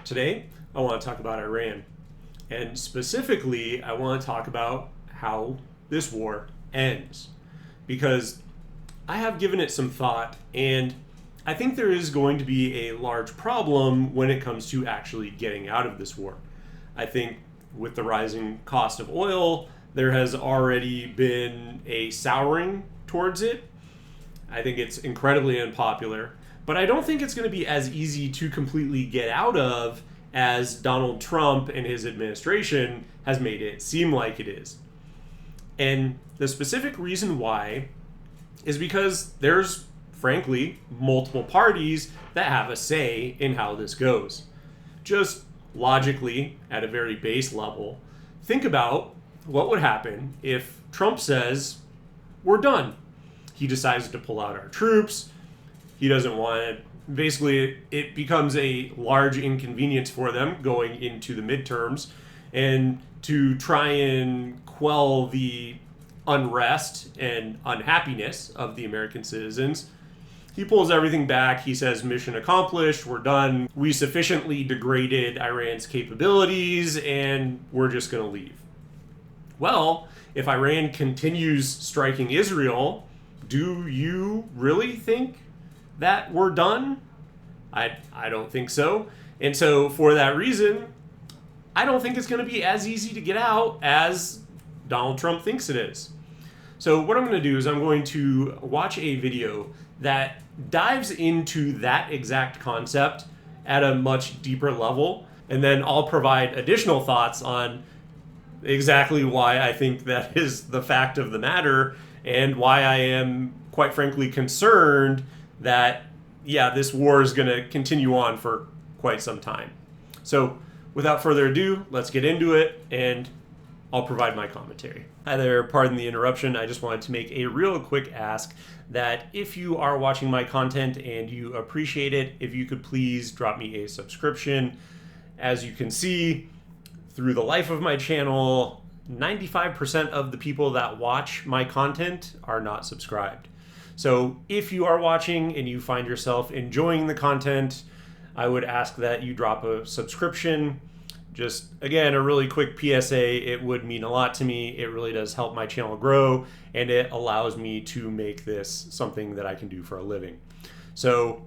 Today, I want to talk about Iran. And specifically, I want to talk about how this war ends. Because I have given it some thought, and I think there is going to be a large problem when it comes to actually getting out of this war. I think with the rising cost of oil, there has already been a souring towards it. I think it's incredibly unpopular. But I don't think it's going to be as easy to completely get out of as Donald Trump and his administration has made it seem like it is. And the specific reason why is because there's, frankly, multiple parties that have a say in how this goes. Just logically, at a very base level, think about what would happen if Trump says, we're done. He decides to pull out our troops. He doesn't want it. Basically, it becomes a large inconvenience for them going into the midterms. And to try and quell the unrest and unhappiness of the American citizens, he pulls everything back. He says, mission accomplished, we're done. We sufficiently degraded Iran's capabilities, and we're just going to leave. Well, if Iran continues striking Israel, do you really think that we're done? I don't think so. And so for that reason, I don't think it's going to be as easy to get out as Donald Trump thinks it is. So what I'm going to do is I'm going to watch a video that dives into that exact concept at a much deeper level, and then I'll provide additional thoughts on exactly why I think that is the fact of the matter and why I am, quite frankly, concerned that, yeah, this war is going to continue on for quite some time. So without further ado, let's get into it, and I'll provide my commentary. Hi there, pardon the interruption. I just wanted to make a real quick ask that if you are watching my content and you appreciate it, if you could please drop me a subscription. As you can see, through the life of my channel, 95% of the people that watch my content are not subscribed. So if you are watching and you find yourself enjoying the content, I would ask that you drop a subscription. Just, again, a really quick PSA. It would mean a lot to me. It really does help my channel grow, and it allows me to make this something that I can do for a living. So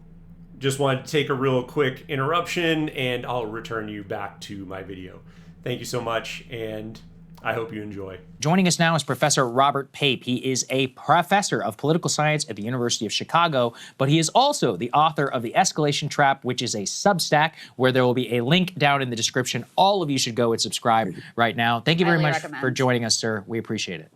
just wanted to take a real quick interruption, and I'll return you back to my video. Thank you so much, and I hope you enjoy. Joining us now is Professor Robert Pape. He is a professor of political science at the University of Chicago, but he is also the author of The Escalation Trap, which is a Substack where there will be a link down in the description. All of you should go and subscribe right now. Thank you very much for joining us, sir. We appreciate it.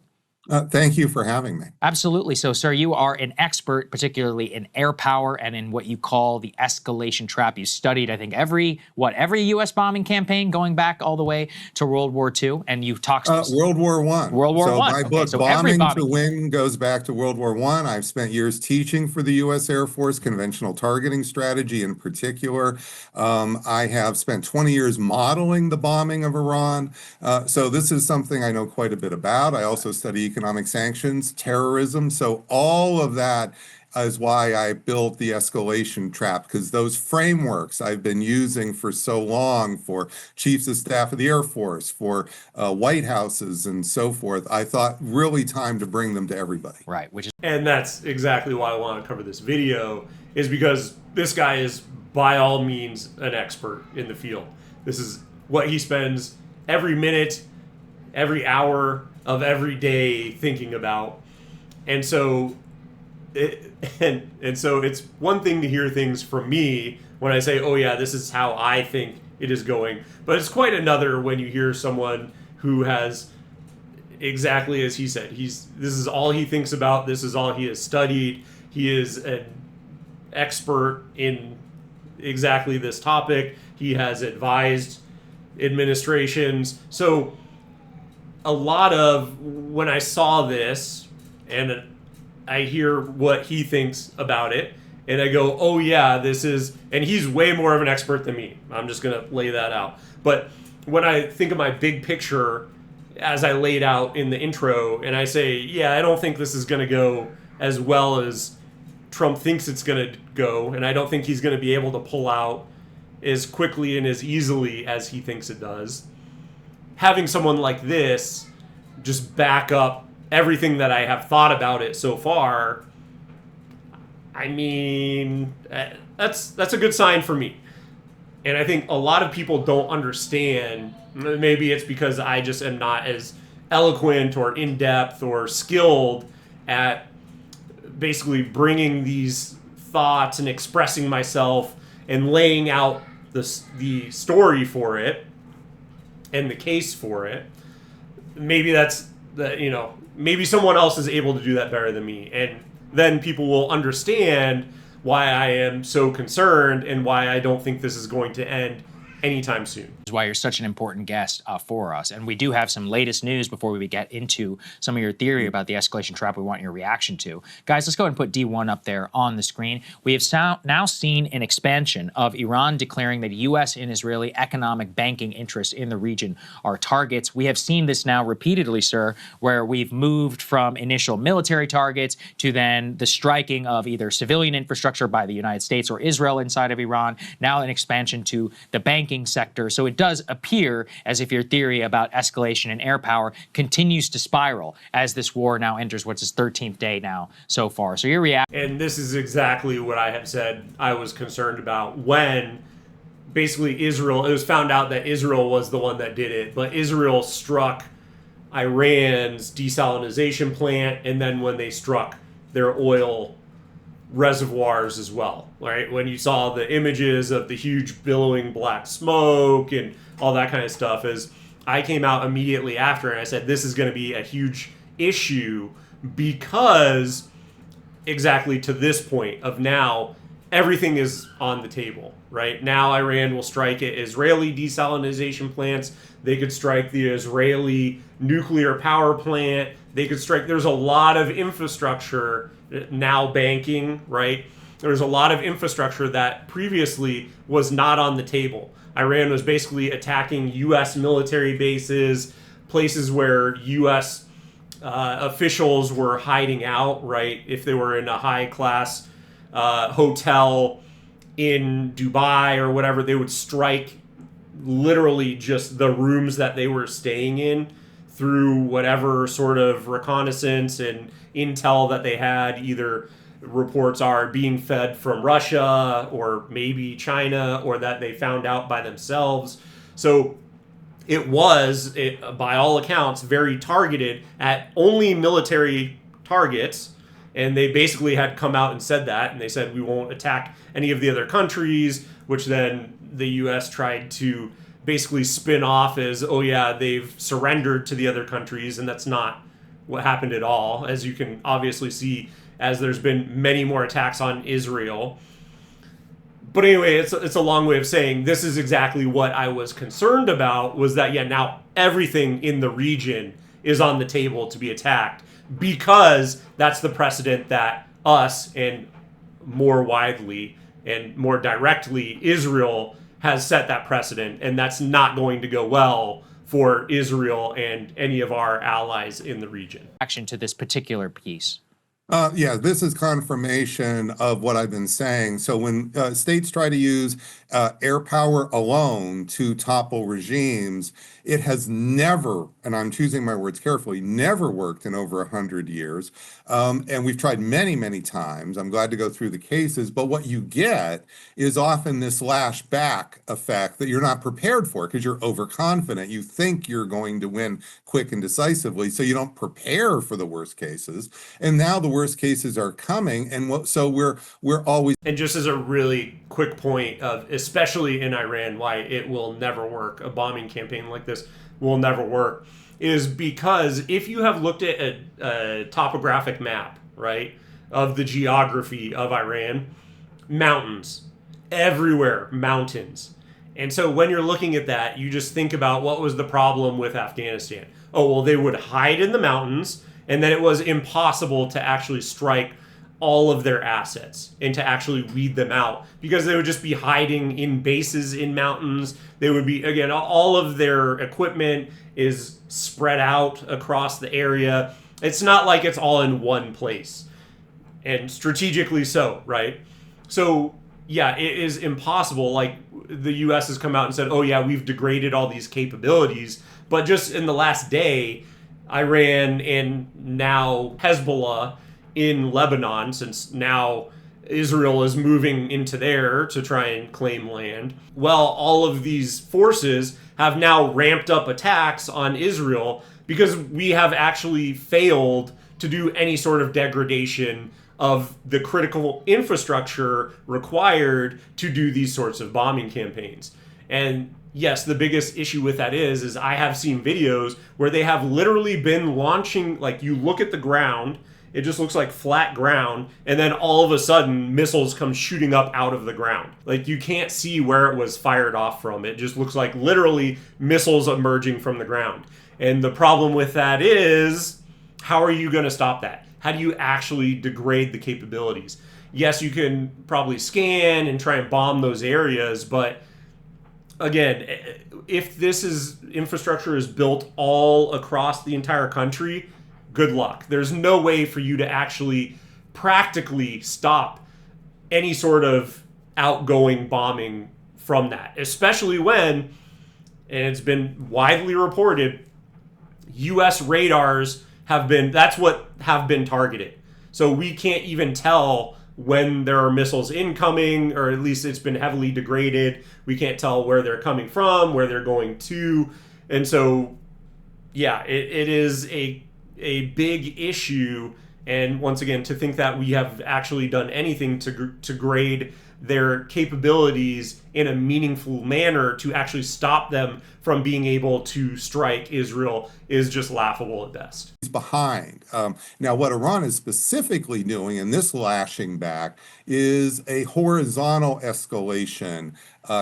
Thank you for having me. Absolutely. So, sir, you are an expert, particularly in air power and in what you call the escalation trap. You studied, I think, every U.S. bombing campaign going back all the way to World War II, and you've talked World War I. World War I. My book, Bombing to Win, goes back to World War I. I've spent years teaching for the U.S. Air Force, conventional targeting strategy in particular. I have spent 20 years modeling the bombing of Iran. So this is something I know quite a bit about. I also study economic sanctions, terrorism. So all of that is why I built the escalation trap, because those frameworks I've been using for so long for chiefs of staff of the Air Force, for White Houses and so forth, I thought really time to bring them to everybody. Right. And that's exactly why I want to cover this video, is because this guy is by all means an expert in the field. This is what he spends every minute, every hour of every day thinking about. And so so it's one thing to hear things from me when I say, oh yeah, this is how I think it is going. But it's quite another when you hear someone who has, exactly as he said, this is all he thinks about, this is all he has studied. He is an expert in exactly this topic. He has advised administrations. So a lot of, when I saw this and I hear what he thinks about it, and I go, oh yeah, this is, and he's way more of an expert than me. I'm just going to lay that out. But when I think of my big picture, as I laid out in the intro, and I say, yeah, I don't think this is going to go as well as Trump thinks it's going to go, and I don't think he's going to be able to pull out as quickly and as easily as he thinks it does. Having someone like this just back up everything that I have thought about it so far, I mean, that's a good sign for me. And I think a lot of people don't understand. Maybe it's because I just am not as eloquent or in-depth or skilled at basically bringing these thoughts and expressing myself and laying out the story for it and the case for it. Maybe that's maybe someone else is able to do that better than me, and then people will understand why I am so concerned and why I don't think this is going to end anytime soon. Is why you're such an important guest for us. And we do have some latest news before we get into some of your theory about the escalation trap we want your reaction to. Guys, let's go ahead and put D1 up there on the screen. We have now seen an expansion of Iran declaring that U.S. and Israeli economic banking interests in the region are targets. We have seen this now repeatedly, sir, where we've moved from initial military targets to then the striking of either civilian infrastructure by the United States or Israel inside of Iran, now an expansion to the banking sector. So it does appear as if your theory about escalation and air power continues to spiral as this war now enters what's its 13th day now so far. So your reaction. And this is exactly what I have said I was concerned about when basically it was found out that Israel was the one that did it, but Israel struck Iran's desalination plant, and then when they struck their oil reservoirs as well, right? When you saw the images of the huge billowing black smoke and all that kind of stuff, as I came out immediately after and I said this is going to be a huge issue because exactly to this point of now everything is on the table, right? Now Iran will strike at Israeli desalination plants. They could strike the Israeli nuclear power plant. They could strike, there's a lot of infrastructure now banking, right? There's a lot of infrastructure that previously was not on the table. Iran was basically attacking U.S. military bases, places where U.S. Officials were hiding out, right? If they were in a high-class hotel in Dubai or whatever, they would strike literally just the rooms that they were staying in through whatever sort of reconnaissance and intel that they had. Either reports are being fed from Russia or maybe China, or that they found out by themselves. So it was, by all accounts, very targeted at only military targets. And they basically had come out and said that, and they said we won't attack any of the other countries, which then the U.S. tried to basically spin off as, oh yeah, they've surrendered to the other countries, and that's not what happened at all, as you can obviously see as there's been many more attacks on Israel. But anyway, it's a long way of saying this is exactly what I was concerned about, was that, yeah, now everything in the region is on the table to be attacked, because that's the precedent that us, and more widely and more directly, Israel has set that precedent, and that's not going to go well for Israel and any of our allies in the region. Action to this particular piece. Yeah, this is confirmation of what I've been saying. So when states try to use air power alone to topple regimes, it has never, and I'm choosing my words carefully, never worked in over 100 years. And we've tried many, many times. I'm glad to go through the cases, but what you get is often this lashback effect that you're not prepared for because you're overconfident. You think you're going to win quick and decisively, so you don't prepare for the worst cases. And now the worst cases are coming, and so we're always. And just as a really quick point of, especially in Iran, why it will never work, a bombing campaign like this will never work, is because if you have looked at a topographic map, right, of the geography of Iran, mountains, everywhere, mountains. And so when you're looking at that, you just think about what was the problem with Afghanistan. Oh, well, they would hide in the mountains, and then it was impossible to actually strike all of their assets and to actually weed them out, because they would just be hiding in bases in mountains. They would be, again, all of their equipment is spread out across the area. It's not like it's all in one place, and strategically so, right? So yeah, it is impossible. Like, the U.S. has come out and said, oh yeah, we've degraded all these capabilities. But just in the last day, Iran and now Hezbollah in Lebanon, since now Israel is moving into there to try and claim land. Well, all of these forces have now ramped up attacks on Israel because we have actually failed to do any sort of degradation of the critical infrastructure required to do these sorts of bombing campaigns. And yes, the biggest issue with that is I have seen videos where they have literally been launching, like you look at the ground, it just looks like flat ground, and then all of a sudden missiles come shooting up out of the ground. Like you can't see where it was fired off from. It just looks like literally missiles emerging from the ground. And the problem with that is, how are you going to stop that? How do you actually degrade the capabilities? Yes, you can probably scan and try and bomb those areas, but again, if this infrastructure is built all across the entire country, good luck. There's no way for you to actually practically stop any sort of outgoing bombing from that, especially when, and it's been widely reported, U.S. radars have been targeted. So we can't even tell when there are missiles incoming, or at least it's been heavily degraded. We can't tell where they're coming from, where they're going to. And so, yeah, it is a big issue. And once again, to think that we have actually done anything to grade their capabilities in a meaningful manner to actually stop them from being able to strike Israel is just laughable at best. Behind. Now, what Iran is specifically doing in this lashing back is a horizontal escalation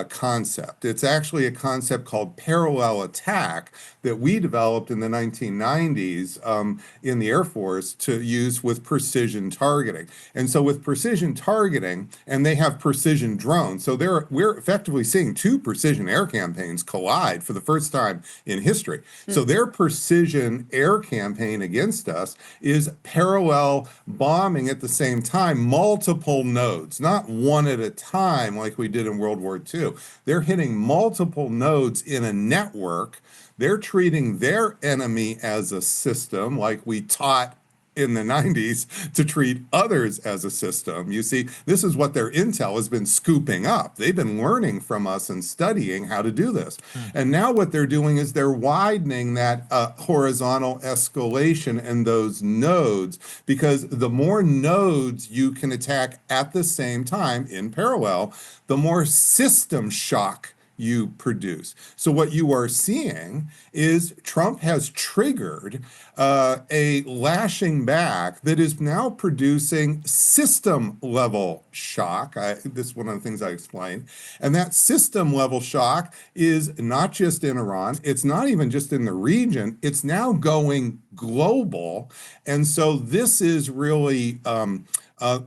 concept. It's actually a concept called parallel attack that we developed in the 1990s in the Air Force to use with precision targeting. And so with precision targeting, and they have precision drones, so we're effectively seeing two precision air campaigns collide for the first time in history. So their precision air campaign against us is parallel bombing at the same time, multiple nodes, not one at a time like we did in World War II. They're hitting multiple nodes in a network. They're treating their enemy as a system, like we taught in the 90s to treat others as a system. You see, this is what their intel has been scooping up. They've been learning from us and studying how to do this. And now what they're doing is they're widening that horizontal escalation and those nodes, because the more nodes you can attack at the same time in parallel, the more system shock you produce. So what you are seeing is Trump has triggered a lashing back that is now producing system level shock. This is one of the things I explained. And that system level shock is not just in Iran. It's not even just in the region. It's now going global. And so this is really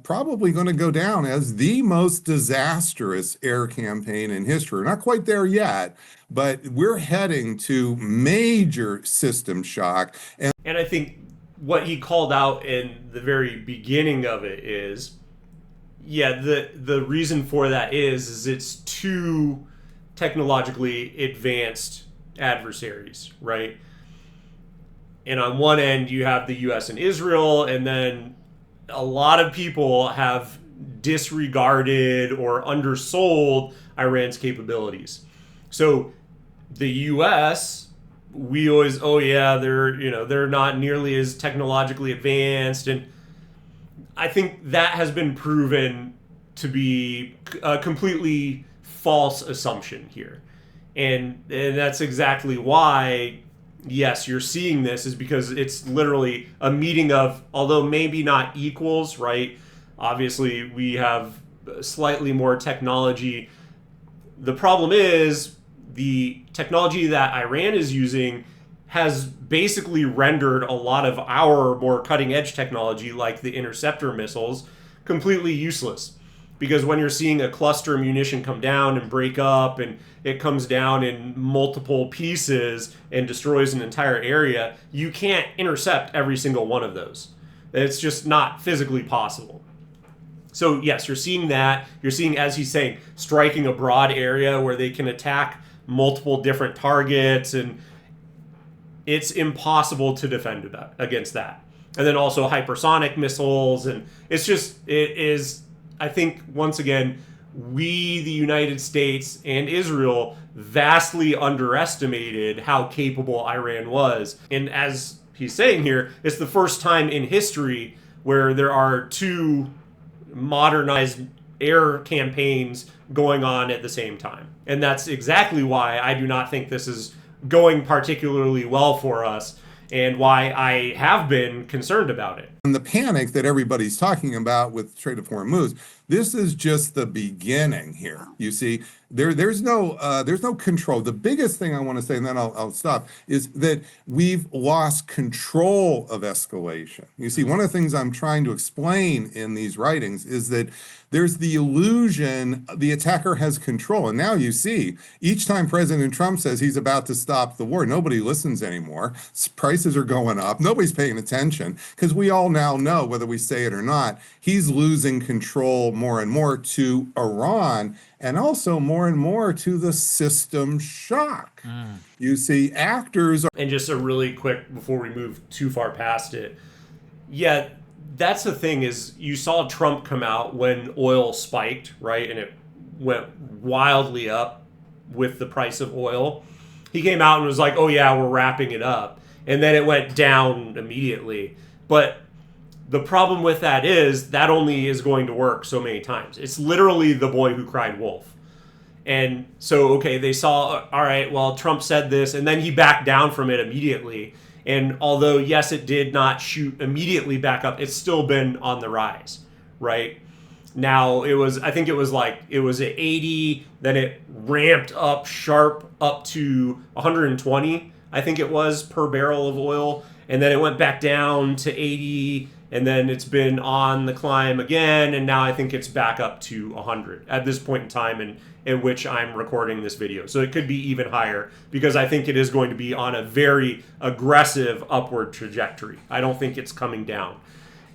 probably going to go down as the most disastrous air campaign in history. We're not quite there yet, but we're heading to major system shock. And I think what he called out in the very beginning of it is, yeah, the reason for that is it's two technologically advanced adversaries, right? And on one end, you have the U.S. and Israel, and then a lot of people have disregarded or undersold Iran's capabilities. So the U.S., we always, oh yeah, they're not nearly as technologically advanced, and I think that has been proven to be a completely false assumption here, and that's exactly why. Yes, you're seeing this is because it's literally a meeting of, although maybe not equals, right? Obviously, we have slightly more technology. The problem is the technology that Iran is using has basically rendered a lot of our more cutting edge technology, like the interceptor missiles, completely useless. Because when you're seeing a cluster munition come down and break up, and it comes down in multiple pieces and destroys an entire area, you can't intercept every single one of those. It's just not physically possible. So yes, you're seeing that. You're seeing, as he's saying, striking a broad area where they can attack multiple different targets, and it's impossible to defend against that. And then also hypersonic missiles, and it is, I think, once again, we, the United States and Israel, vastly underestimated how capable Iran was. And as he's saying here, it's the first time in history where there are two modernized air campaigns going on at the same time. And that's exactly why I do not think this is going particularly well for us, and why I have been concerned about it. And the panic that everybody's talking about with trade of Hormuz, this is just the beginning here. You see, there's no control. The biggest thing I want to say, and then I'll stop, is that we've lost control of escalation. You see, one of the things I'm trying to explain in these writings is that there's the illusion the attacker has control. And now you see, each time President Trump says he's about to stop the war, nobody listens anymore. Prices are going up. Nobody's paying attention, because we all now know, whether we say it or not, he's losing control more and more to Iran, and also more and more to the system shock. You see, actors are... And just a really quick, before we move too far past it, yeah, that's the thing, is you saw Trump come out when oil spiked, right? And it went wildly up with the price of oil. He came out and was like, oh yeah, we're wrapping it up. And then it went down immediately. But the problem with that is that only is going to work so many times. It's literally the boy who cried wolf. And so, okay, they saw, all right, well, Trump said this, and then he backed down from it immediately. And although, yes, it did not shoot immediately back up, it's still been on the rise, right? Now, I think it was at 80, then it ramped up sharp up to 120, I think it was, per barrel of oil. And then it went back down to 80, and then it's been on the climb again, and now I think it's back up to 100 at this point in time in which I'm recording this video. So it could be even higher, because I think it is going to be on a very aggressive upward trajectory. I don't think it's coming down.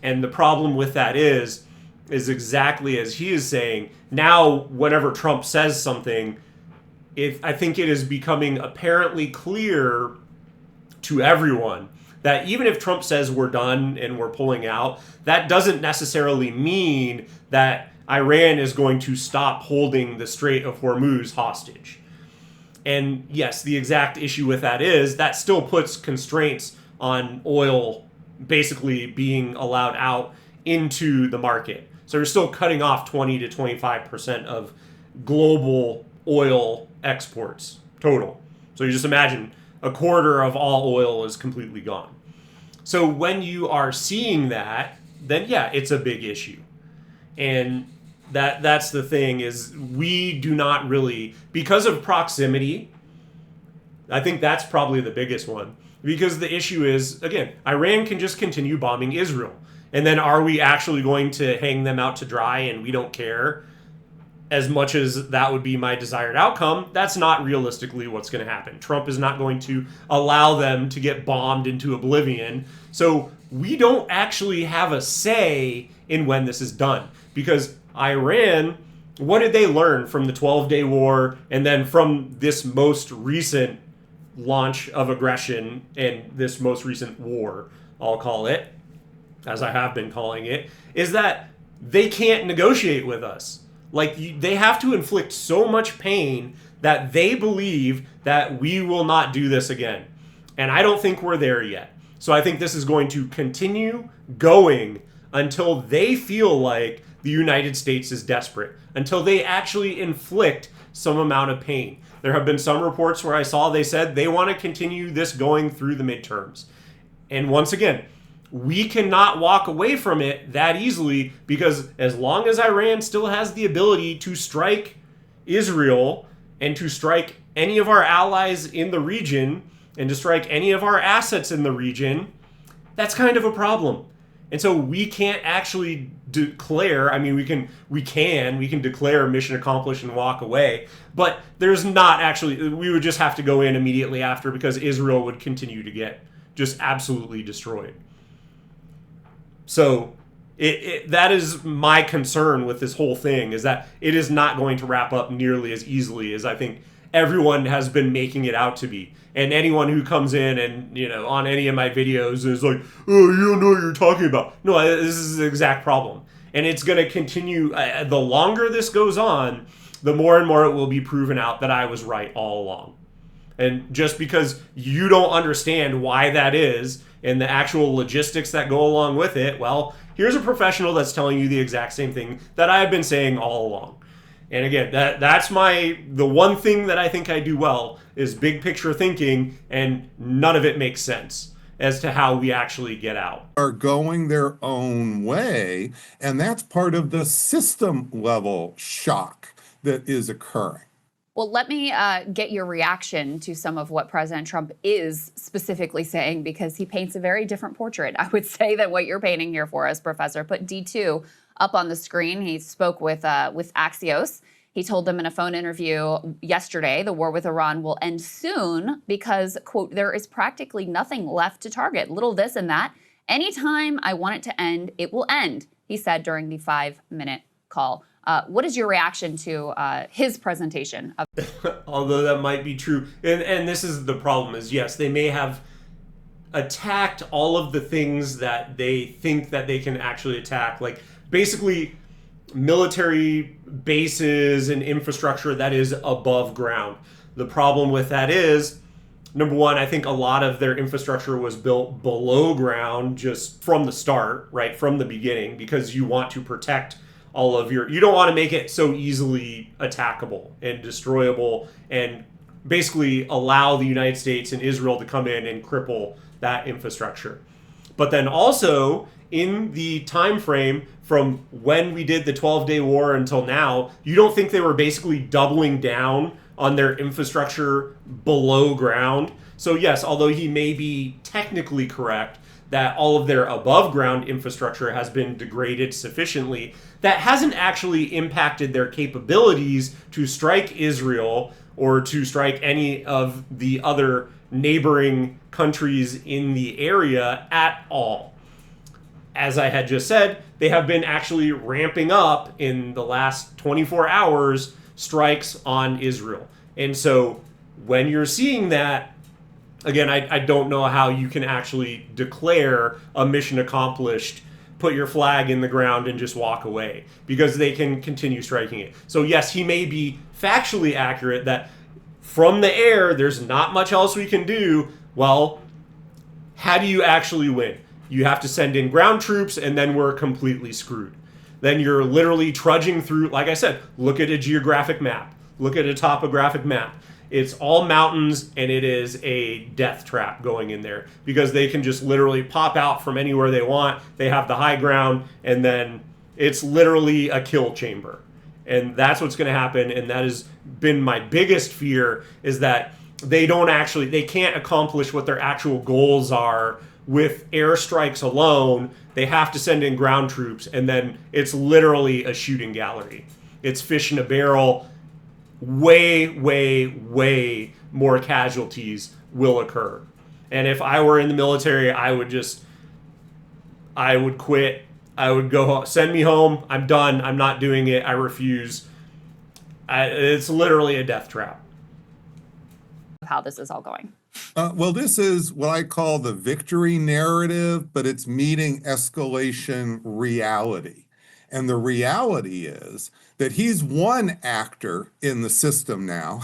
And the problem with that is exactly as he is saying. Now, whenever Trump says something, I think it is becoming apparently clear to everyone that even if Trump says we're done and we're pulling out, that doesn't necessarily mean that Iran is going to stop holding the Strait of Hormuz hostage. And yes, the exact issue with that is that still puts constraints on oil basically being allowed out into the market. So you're still cutting off 20 to 25% of global oil exports total. So you just imagine a quarter of all oil is completely gone. So when you are seeing that, then yeah, it's a big issue. And that's the thing, is we do not really, because of proximity, I think that's probably the biggest one. Because the issue is, again, Iran can just continue bombing Israel. And then are we actually going to hang them out to dry and we don't care? As much as that would be my desired outcome, that's not realistically what's going to happen. Trump is not going to allow them to get bombed into oblivion. So we don't actually have a say in when this is done. Because Iran, what did they learn from the 12-day war and then from this most recent launch of aggression and this most recent war, I'll call it, as I have been calling it, is that they can't negotiate with us. Like, they have to inflict so much pain that they believe that we will not do this again. And I don't think we're there yet. So I think this is going to continue going until they feel like the United States is desperate, until they actually inflict some amount of pain. There have been some reports where they said they want to continue this going through the midterms. And once again, we cannot walk away from it that easily, because as long as Iran still has the ability to strike Israel and to strike any of our allies in the region and to strike any of our assets in the region, that's kind of a problem. And so we can't actually declare, I mean, we can declare mission accomplished and walk away, but there's not actually, we would just have to go in immediately after, because Israel would continue to get just absolutely destroyed. So That is my concern with this whole thing, is that it is not going to wrap up nearly as easily as I think everyone has been making it out to be. And anyone who comes in and, on any of my videos is like, oh, you don't know what you're talking about. No, this is the exact problem. And it's going to continue. The longer this goes on, the more and more it will be proven out that I was right all along. And just because you don't understand why that is and the actual logistics that go along with it, well, here's a professional that's telling you the exact same thing that I've been saying all along. And again, that's the one thing that I think I do well is big picture thinking, and none of it makes sense as to how we actually get out. Are going their own way, and that's part of the system level shock that is occurring. Well, let me get your reaction to some of what President Trump is specifically saying, because he paints a very different portrait, I would say, than what you're painting here for us, Professor. Put D2 up on the screen. He spoke with Axios. He told them in a phone interview yesterday the war with Iran will end soon because, quote, there is practically nothing left to target. Little this and that. Anytime I want it to end, it will end, he said during the 5-minute call. What is your reaction to his presentation of? Although that might be true. And this is the problem is, yes, they may have attacked all of the things that they think that they can actually attack. Like basically military bases and infrastructure that is above ground. The problem with that is, number one, I think a lot of their infrastructure was built below ground just from the start, right? From the beginning, because you want to protect all of you don't want to make it so easily attackable and destroyable and basically allow the United States and Israel to come in and cripple that infrastructure. But then also in the time frame from when we did the 12-day war until now, you don't think they were basically doubling down on their infrastructure below ground? So yes, although he may be technically correct that all of their above ground infrastructure has been degraded sufficiently, that hasn't actually impacted their capabilities to strike Israel or to strike any of the other neighboring countries in the area at all. As I had just said, they have been actually ramping up in the last 24 hours strikes on Israel. And so when you're seeing that, again, I don't know how you can actually declare a mission accomplished, put your flag in the ground and just walk away, because they can continue striking it. So yes, he may be factually accurate that from the air, there's not much else we can do. Well, how do you actually win? You have to send in ground troops and then we're completely screwed. Then you're literally trudging through, like I said, look at a geographic map, look at a topographic map. It's all mountains, and it is a death trap going in there because they can just literally pop out from anywhere they want. They have the high ground, and then it's literally a kill chamber. And that's what's going to happen, and that has been my biggest fear, is that they can't accomplish what their actual goals are with airstrikes alone. They have to send in ground troops, and then it's literally a shooting gallery. It's fish in a barrel. Way, way, way more casualties will occur. And if I were in the military, I would quit. I would go, send me home. I'm done. I'm not doing it. I refuse. It's literally a death trap. How this is all going. Well, this is what I call the victory narrative, but it's meeting escalation reality. And the reality is that he's one actor in the system now,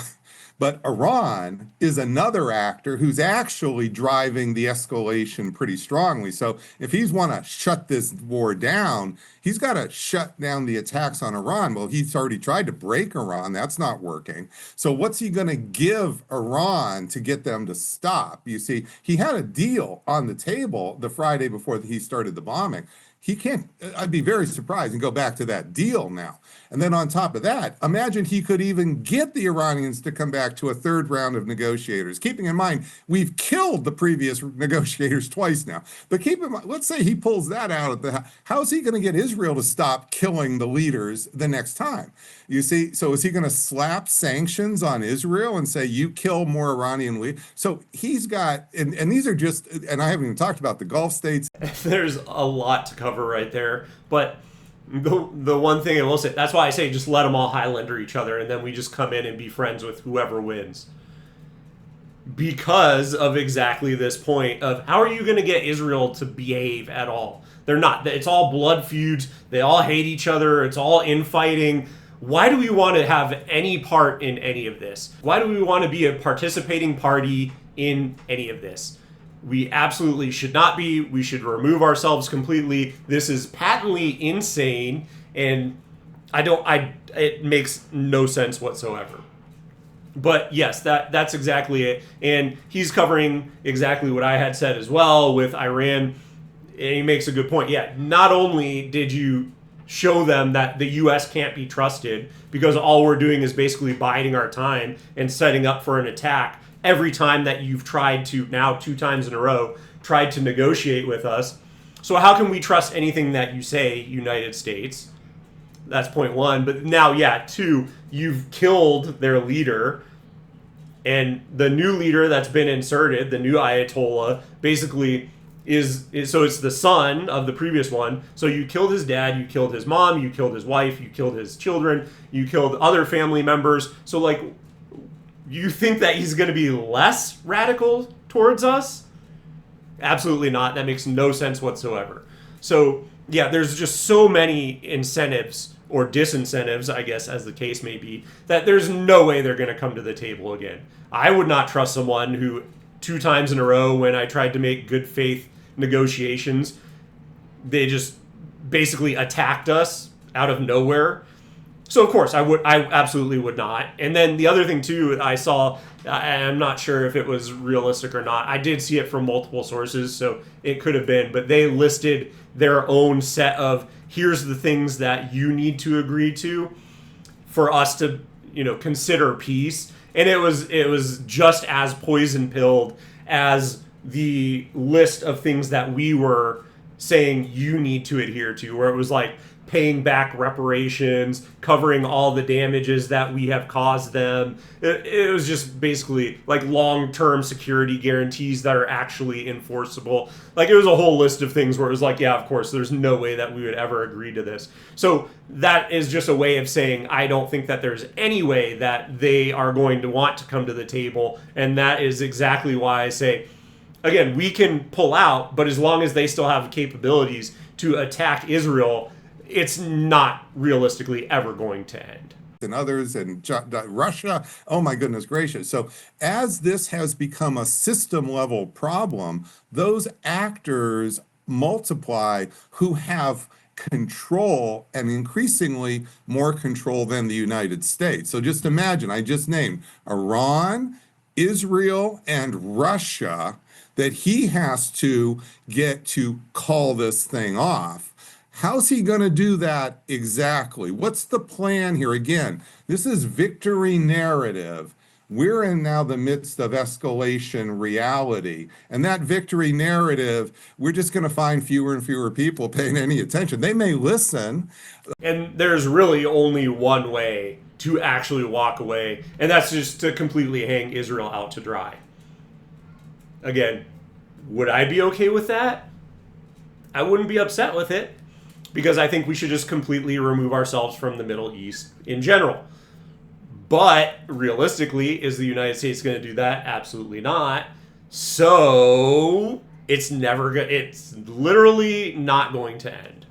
but Iran is another actor who's actually driving the escalation pretty strongly. So if he's want to shut this war down, he's got to shut down the attacks on Iran. Well, he's already tried to break Iran. That's not working. So what's he going to give Iran to get them to stop? You see, he had a deal on the table the Friday before he started the bombing. He can't, I'd be very surprised and go back to that deal now. And then on top of that, imagine he could even get the Iranians to come back to a third round of negotiators. Keeping in mind, we've killed the previous negotiators twice now. But keep in mind, let's say he pulls that out of the, how's he going to get Israel to stop killing the leaders the next time? You see, so is he going to slap sanctions on Israel and say, you kill more Iranian leaders? So he's got, and these are just, and I haven't even talked about the Gulf states. There's a lot to cover cover right there. But the one thing I will say, that's why I say just let them all Highlander each other, and then we just come in and be friends with whoever wins. Because of exactly this point of how are you going to get Israel to behave at all? They're not. It's all blood feuds. They all hate each other. It's all infighting. Why do we want to have any part in any of this? Why do we want to be a participating party in any of this? We absolutely should not be. We should remove ourselves completely. This is patently insane, and it makes no sense whatsoever. But yes, that's exactly it. And he's covering exactly what I had said as well with Iran. And he makes a good point. Yeah, not only did you show them that the U.S. can't be trusted because all we're doing is basically biding our time and setting up for an attack every time that you've tried to, now 2 times in a row, tried to negotiate with us. So how can we trust anything that you say, United States? That's point 1. But now, 2, you've killed their leader. And the new leader that's been inserted, the new Ayatollah, basically so it's the son of the previous one. So you killed his dad, you killed his mom, you killed his wife, you killed his children, you killed other family members. So like, you think that he's going to be less radical towards us? Absolutely not. That makes no sense whatsoever. So yeah, there's just so many incentives or disincentives, I guess, as the case may be, that there's no way they're going to come to the table again. I would not trust someone who 2 times in a row, when I tried to make good faith negotiations, they just basically attacked us out of nowhere. So of course I absolutely would not. And then the other thing too, I saw, I'm not sure if it was realistic or not. I did see it from multiple sources, so it could have been, but they listed their own set of, here's the things that you need to agree to for us to, consider peace. And it was just as poison-pilled as the list of things that we were saying you need to adhere to, where it was like paying back reparations, covering all the damages that we have caused them. It was just basically like long-term security guarantees that are actually enforceable. Like, it was a whole list of things where it was like, yeah, of course, there's no way that we would ever agree to this. So that is just a way of saying, I don't think that there's any way that they are going to want to come to the table. And that is exactly why I say, again, we can pull out, but as long as they still have capabilities to attack Israel, it's not realistically ever going to end. And others, and Russia, oh my goodness gracious. So as this has become a system level problem, those actors multiply who have control, and increasingly more control than the United States. So just imagine, I just named Iran, Israel, and Russia, that he has to get to call this thing off. How's he going to do that exactly? What's the plan here? Again, this is victory narrative. We're in now the midst of escalation reality. And that victory narrative, we're just going to find fewer and fewer people paying any attention. They may listen. And there's really only one way to actually walk away, and that's just to completely hang Israel out to dry. Again, would I be okay with that? I wouldn't be upset with it, because I think we should just completely remove ourselves from the Middle East in general. But realistically, is the United States going to do that? Absolutely not. So it's literally not going to end.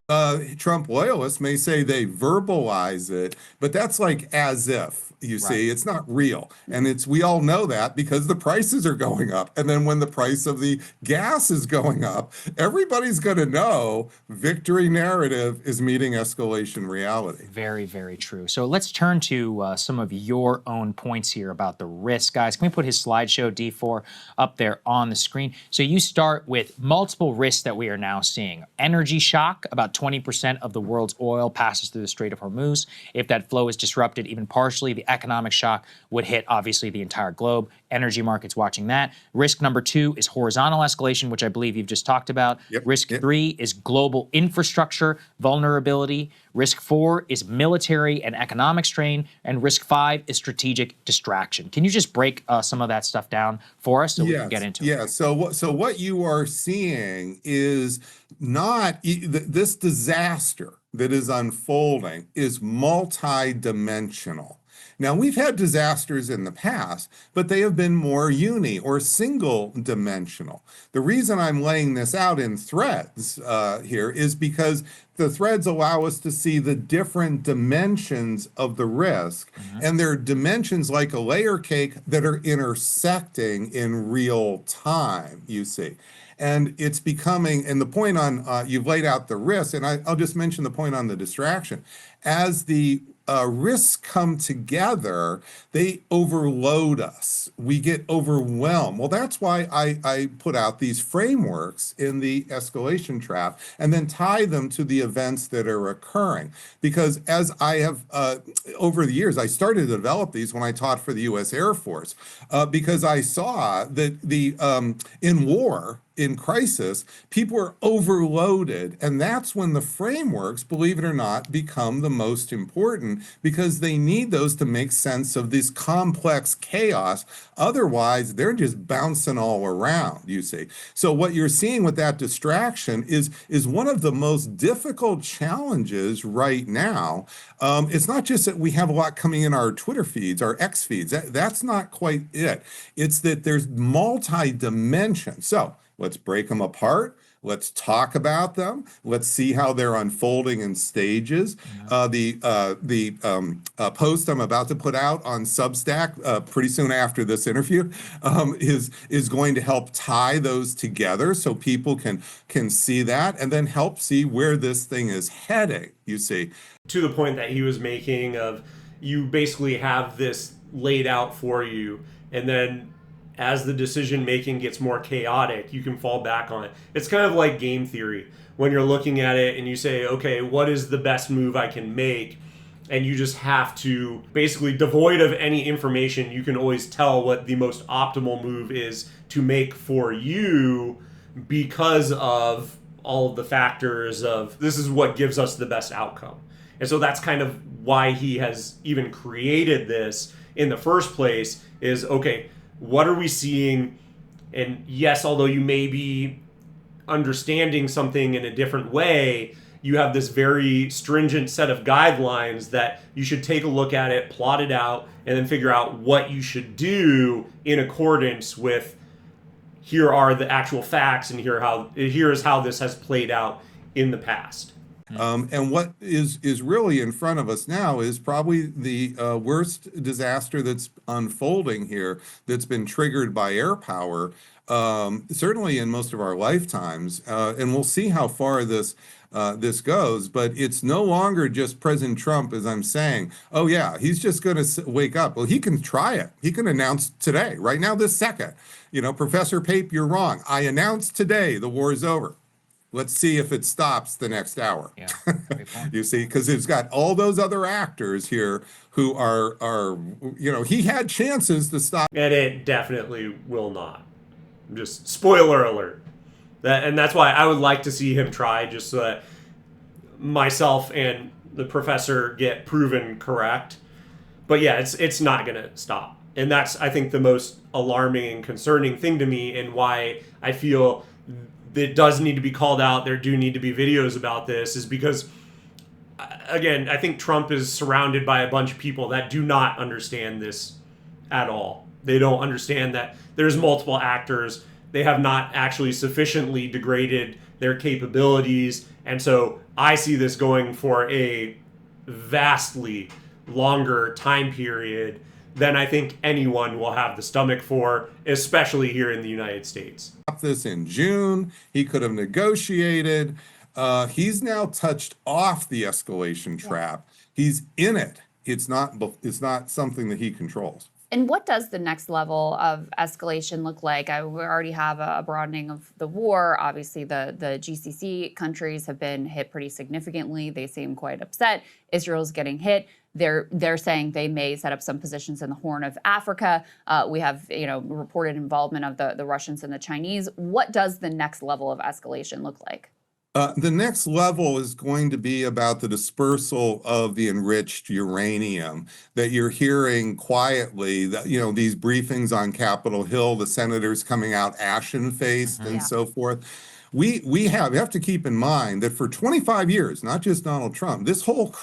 Trump loyalists may say they verbalize it, but that's like as if. You see, it's not real. And we all know that because the prices are going up. And then when the price of the gas is going up, everybody's going to know victory narrative is meeting escalation reality. Very, very true. So let's turn to some of your own points here about the risk. Guys, can we put his slideshow D4 up there on the screen? So you start with multiple risks that we are now seeing. Energy shock, about 20% of the world's oil passes through the Strait of Hormuz. If that flow is disrupted even partially, the economic shock would hit, obviously, the entire globe. Energy markets watching that. Risk number 2 is horizontal escalation, which I believe you've just talked about. Risk 3 is global infrastructure vulnerability. Risk 4 is military and economic strain. And risk 5 is strategic distraction. Can you just break some of that stuff down for us so we can get into it? Yeah. So what you are seeing is not this disaster that is unfolding is multi-dimensional. Now, we've had disasters in the past, but they have been more uni or single dimensional. The reason I'm laying this out in threads here is because the threads allow us to see the different dimensions of the risk, and they're dimensions like a layer cake that are intersecting in real time, you see. And it's becoming, and the point on, you've laid out the risk, and I'll just mention the point on the distraction. As the risks come together, they overload us. We get overwhelmed. Well, that's why I put out these frameworks in the escalation trap and then tie them to the events that are occurring. Because as I have, over the years, I started to develop these when I taught for the U.S. Air Force, because I saw that in war, in crisis, people are overloaded. And that's when the frameworks, believe it or not, become the most important, because they need those to make sense of this complex chaos. Otherwise, they're just bouncing all around, you see. So what you're seeing with that distraction is one of the most difficult challenges right now. It's not just that we have a lot coming in our Twitter feeds, our X feeds. That's not quite it. It's that there's multi-dimension. So let's break them apart. Let's talk about them. Let's see how they're unfolding in stages. The post I'm about to put out on Substack pretty soon after this interview is going to help tie those together so people can see that and then help see where this thing is heading, you see. To the point that he was making of, you basically have this laid out for you, and then as the decision making gets more chaotic, you can fall back on it. It's kind of like game theory. When you're looking at it and you say, okay, what is the best move I can make? And you just have to, basically devoid of any information, you can always tell what the most optimal move is to make for you because of all of the factors of this is what gives us the best outcome. And so that's kind of why he has even created this in the first place is, okay, what are we seeing? And yes, although you may be understanding something in a different way, you have this very stringent set of guidelines that you should take a look at it, plot it out, and then figure out what you should do in accordance with here are the actual facts and here is how this has played out in the past. And what is really in front of us now is probably the worst disaster that's unfolding here that's been triggered by air power, certainly in most of our lifetimes. And we'll see how far this goes. But it's no longer just President Trump, as I'm saying, oh, yeah, he's just going to wake up. Well, he can try it. He can announce today, right now, this second. You know, Professor Pape, you're wrong. I announced today the war is over. Let's see if it stops the next hour. Yeah, you see, because it's got all those other actors here who are, you know, he had chances to stop. And it definitely will not. Just spoiler alert. And that's why I would like to see him try, just so that myself and the professor get proven correct. But yeah, it's not going to stop. And that's, I think, the most alarming and concerning thing to me, and why I feel it does need to be called out. There do need to be videos about this, is because, again, I think Trump is surrounded by a bunch of people that do not understand this at all. They don't understand that there's multiple actors. They have not actually sufficiently degraded their capabilities. And so I see this going for a vastly longer time period than I think anyone will have the stomach for, especially here in the United States. This in June, he could have negotiated. He's now touched off the escalation trap. He's in it. It's not something that he controls. And what does the next level of escalation look like? We already have a broadening of the war. Obviously, the GCC countries have been hit pretty significantly. They seem quite upset. Israel's getting hit. They're saying they may set up some positions in the Horn of Africa. We have reported involvement of the Russians and the Chinese. What does the next level of escalation look like? The next level is going to be about the dispersal of the enriched uranium that you're hearing quietly, these briefings on Capitol Hill, the senators coming out ashen-faced and so forth. We have to keep in mind that for 25 years, not just Donald Trump, this whole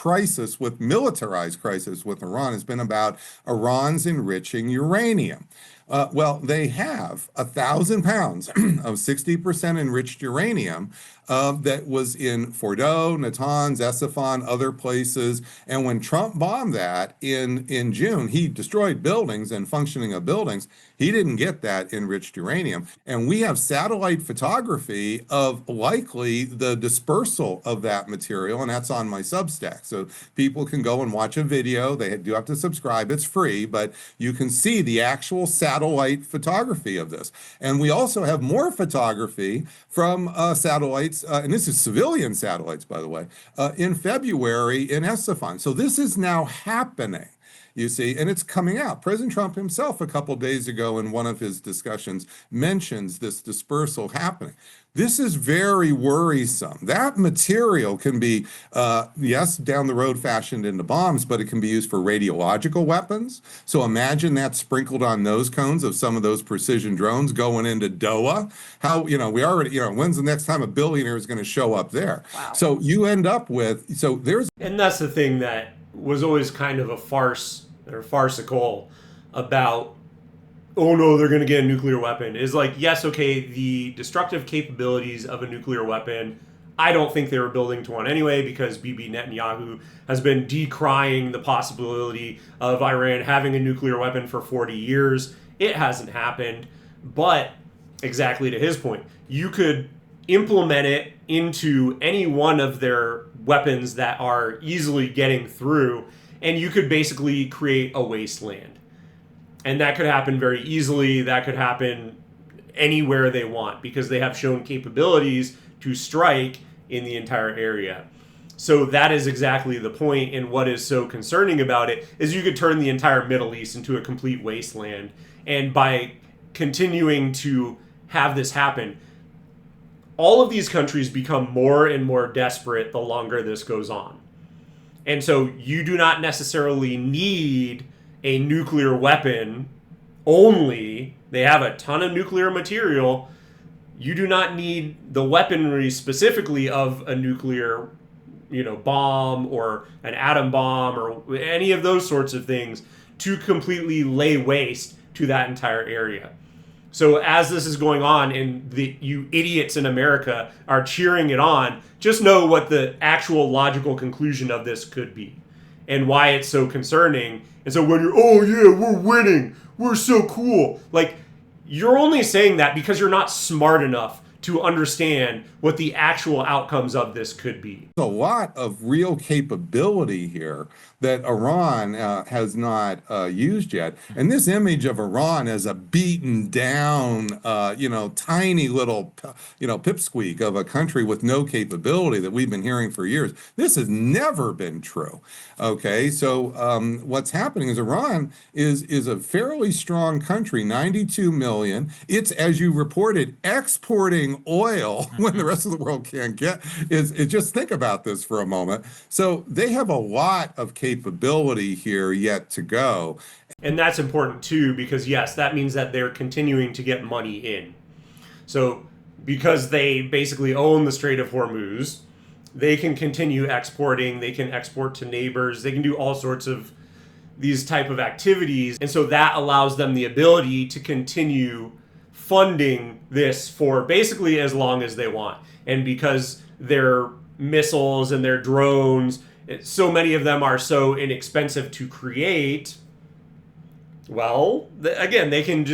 militarized crisis with Iran has been about Iran's enriching uranium. Well, they have 1,000 pounds of 60% enriched uranium that was in Fordo, Natanz, Esfahani, other places. And when Trump bombed that in June, he destroyed buildings and functioning of buildings. He didn't get that enriched uranium. And we have satellite photography of likely the dispersal of that material, and that's on my Substack. So people can go and watch a video. They do have to subscribe. It's free, but you can see the actual satellite photography of this. And we also have more photography from satellites, and this is civilian satellites, by the way, in February in Esfahani. So this is now happening. You see, and it's coming out. President Trump himself, a couple days ago in one of his discussions, mentions this dispersal happening. This is very worrisome. That material can be, yes, down the road fashioned into bombs, but it can be used for radiological weapons. So imagine that sprinkled on nose cones of some of those precision drones going into Doha. How, we already, when's the next time a billionaire is going to show up there? Wow. So you end up with, And that's the thing that was always kind of a farce or farcical about, oh no, they're going to get a nuclear weapon, is like, yes, okay, the destructive capabilities of a nuclear weapon, I don't think they were building to one anyway, because Bibi Netanyahu has been decrying the possibility of Iran having a nuclear weapon for 40 years. It hasn't happened. But exactly to his point, you could implement it into any one of their weapons that are easily getting through, and you could basically create a wasteland. And that could happen very easily. That could happen anywhere they want, because they have shown capabilities to strike in the entire area. So that is exactly the point, and what is so concerning about it is you could turn the entire Middle East into a complete wasteland. And by continuing to have this happen, all of these countries become more and more desperate the longer this goes on. And so you do not necessarily need a nuclear weapon only. They have a ton of nuclear material. You do not need the weaponry specifically of a nuclear, bomb or an atom bomb or any of those sorts of things to completely lay waste to that entire area. So as this is going on and you idiots in America are cheering it on, just know what the actual logical conclusion of this could be and why it's so concerning. And so when you're, oh yeah, we're winning, we're so cool, like, you're only saying that because you're not smart enough to understand what the actual outcomes of this could be. A lot of real capability here that Iran has not used yet. And this image of Iran as a beaten down, tiny little, pipsqueak of a country with no capability that we've been hearing for years, this has never been true. Okay, so what's happening is Iran is a fairly strong country, 92 million. It's, as you reported, exporting oil when the rest of the world can't get. Just think about this for a moment. So they have a lot of capability here yet to go. And that's important too, because yes, that means that they're continuing to get money in. So because they basically own the Strait of Hormuz, they can continue exporting, they can export to neighbors, they can do all sorts of these type of activities. And so that allows them the ability to continue funding this for basically as long as they want. And because their missiles and their drones, so many of them are so inexpensive to create, well, again, they can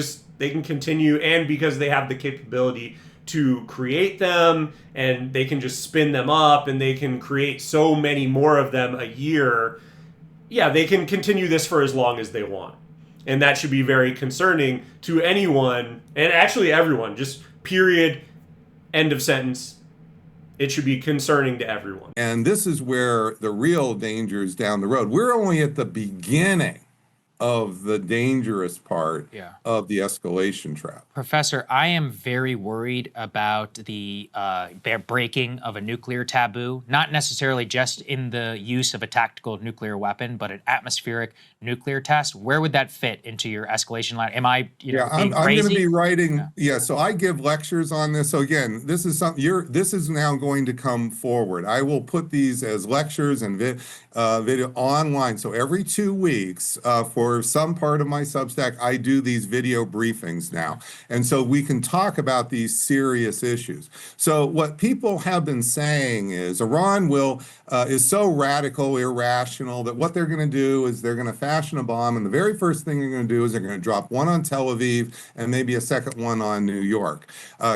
continue, and because they have the capability to create them, and they can just spin them up, and they can create so many more of them a year, yeah, they can continue this for as long as they want. And that should be very concerning to anyone, and actually everyone, just period, end of sentence. It should be concerning to everyone. And this is where the real danger is down the road. We're only at the beginning of the dangerous part of the escalation trap. Professor, I am very worried about the breaking of a nuclear taboo, not necessarily just in the use of a tactical nuclear weapon, but an atmospheric nuclear test. Where would that fit into your escalation line? Am I, I'm crazy? going to be writing. So I give lectures on this. So again, this is something this is now going to come forward. I will put these as lectures and video online. So every 2 weeks for some part of my Substack, I do these video briefings now. And so we can talk about these serious issues. So what people have been saying is Iran is so radical, irrational, that what they're going to do is they're going to fashion a bomb. And the very first thing they're going to do is they're going to drop one on Tel Aviv and maybe a second one on New York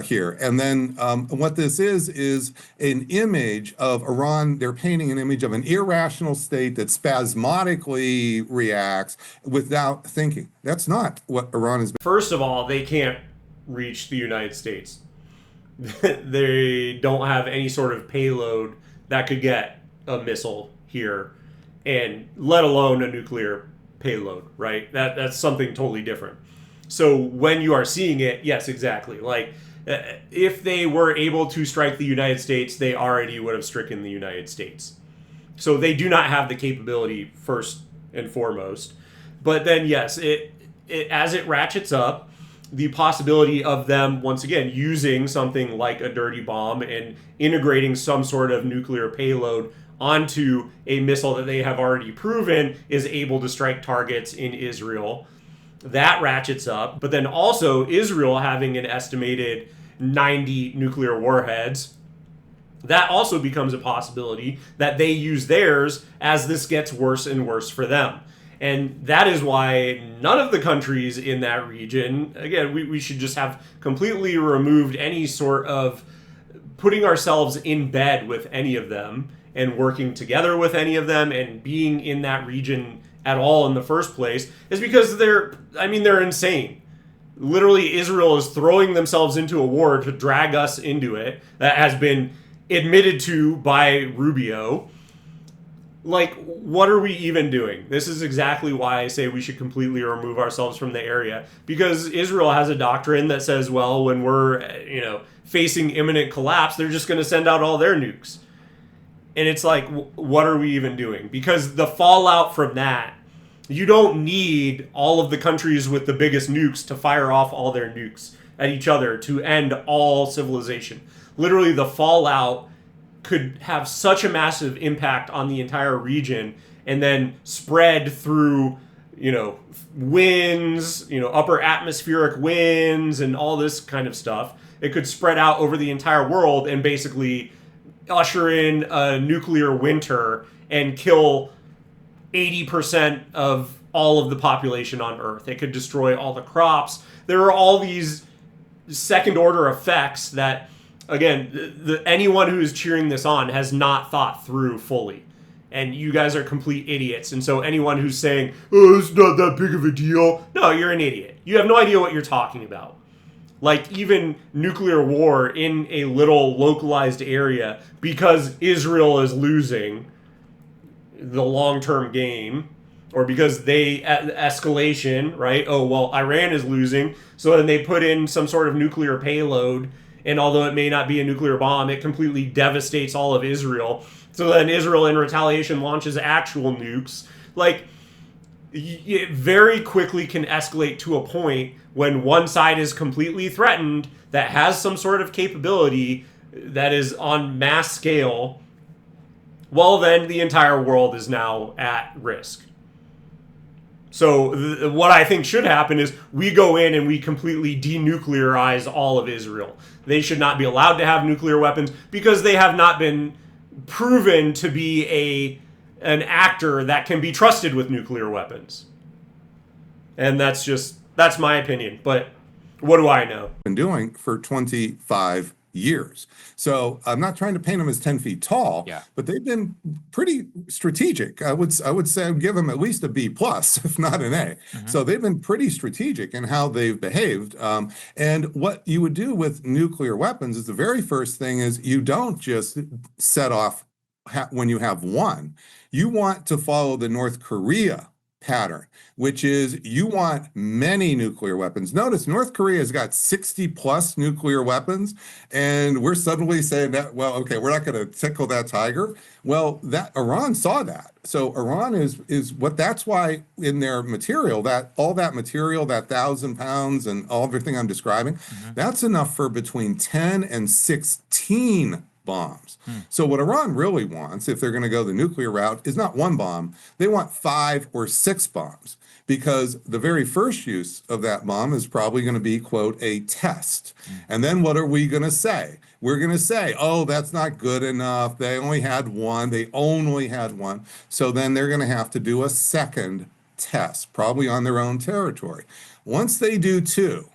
here. And then what this is an image of Iran. They're painting an image of an irrational state that spasmodically reacts without thinking. That's not what Iran has been. First of all, they can't reach the United States. They don't have any sort of payload that could get a missile here, and let alone a nuclear payload, right? That's something totally different. So when you are seeing it, yes, exactly. Like, if they were able to strike the United States, they already would have stricken the United States. So they do not have the capability, first and foremost. But then, yes, as it ratchets up, the possibility of them, once again, using something like a dirty bomb and integrating some sort of nuclear payload onto a missile that they have already proven is able to strike targets in Israel. That ratchets up. But then also Israel having an estimated 90 nuclear warheads, that also becomes a possibility that they use theirs as this gets worse and worse for them. And that is why none of the countries in that region, again, we should just have completely removed any sort of putting ourselves in bed with any of them and working together with any of them and being in that region at all in the first place, is because they're insane. Literally, Israel is throwing themselves into a war to drag us into it that has been admitted to by Rubio. Like, what are we even doing? This is exactly why I say we should completely remove ourselves from the area, because Israel has a doctrine that says, well, when we're, facing imminent collapse, they're just going to send out all their nukes. And it's like, what are we even doing? Because the fallout from that, you don't need all of the countries with the biggest nukes to fire off all their nukes at each other to end all civilization. Literally, the fallout could have such a massive impact on the entire region and then spread through, winds, upper atmospheric winds and all this kind of stuff. It could spread out over the entire world and basically usher in a nuclear winter and kill 80% of all of the population on Earth. It could destroy all the crops. There are all these second order effects that, again, anyone who is cheering this on has not thought through fully. And you guys are complete idiots. And so anyone who's saying, oh, it's not that big of a deal, no, you're an idiot. You have no idea what you're talking about. Like, even nuclear war in a little localized area, because Israel is losing the long-term game, or because they escalation, right? Oh, well, Iran is losing, so then they put in some sort of nuclear payload, and although it may not be a nuclear bomb, it completely devastates all of Israel. So then Israel, in retaliation, launches actual nukes. Like, it very quickly can escalate to a point when one side is completely threatened that has some sort of capability that is on mass scale. Well, then the entire world is now at risk. So what I think should happen is we go in and we completely denuclearize all of Israel. They should not be allowed to have nuclear weapons because they have not been proven to be an actor that can be trusted with nuclear weapons. And that's my opinion. But what do I know? Been doing for 25 years. So I'm not trying to paint them as 10 feet tall, Yeah. but they've been pretty strategic. I would say I'd give them at least a B plus, if not an A. So they've been pretty strategic in how they've behaved. And what you would do with nuclear weapons is the very first thing is you don't just set off when you have one. You want to follow the North Korea pattern, which is you want many nuclear weapons. Notice North Korea has got 60 plus nuclear weapons, and we're suddenly saying that, well, okay, we're not going to tickle that tiger. Well, that Iran saw that. So Iran is what that's why in their material, that all that material, that 1,000 pounds and all everything I'm describing, that's enough for between 10 and 16 bombs. So what Iran really wants, if they're going to go the nuclear route, is not one bomb. They want 5 or 6 bombs, because the very first use of that bomb is probably going to be, quote, a test. And then what are we going to say? We're going to say, oh, that's not good enough. They only had one. They only had one. So then they're going to have to do a second test, probably on their own territory. Once they do 2,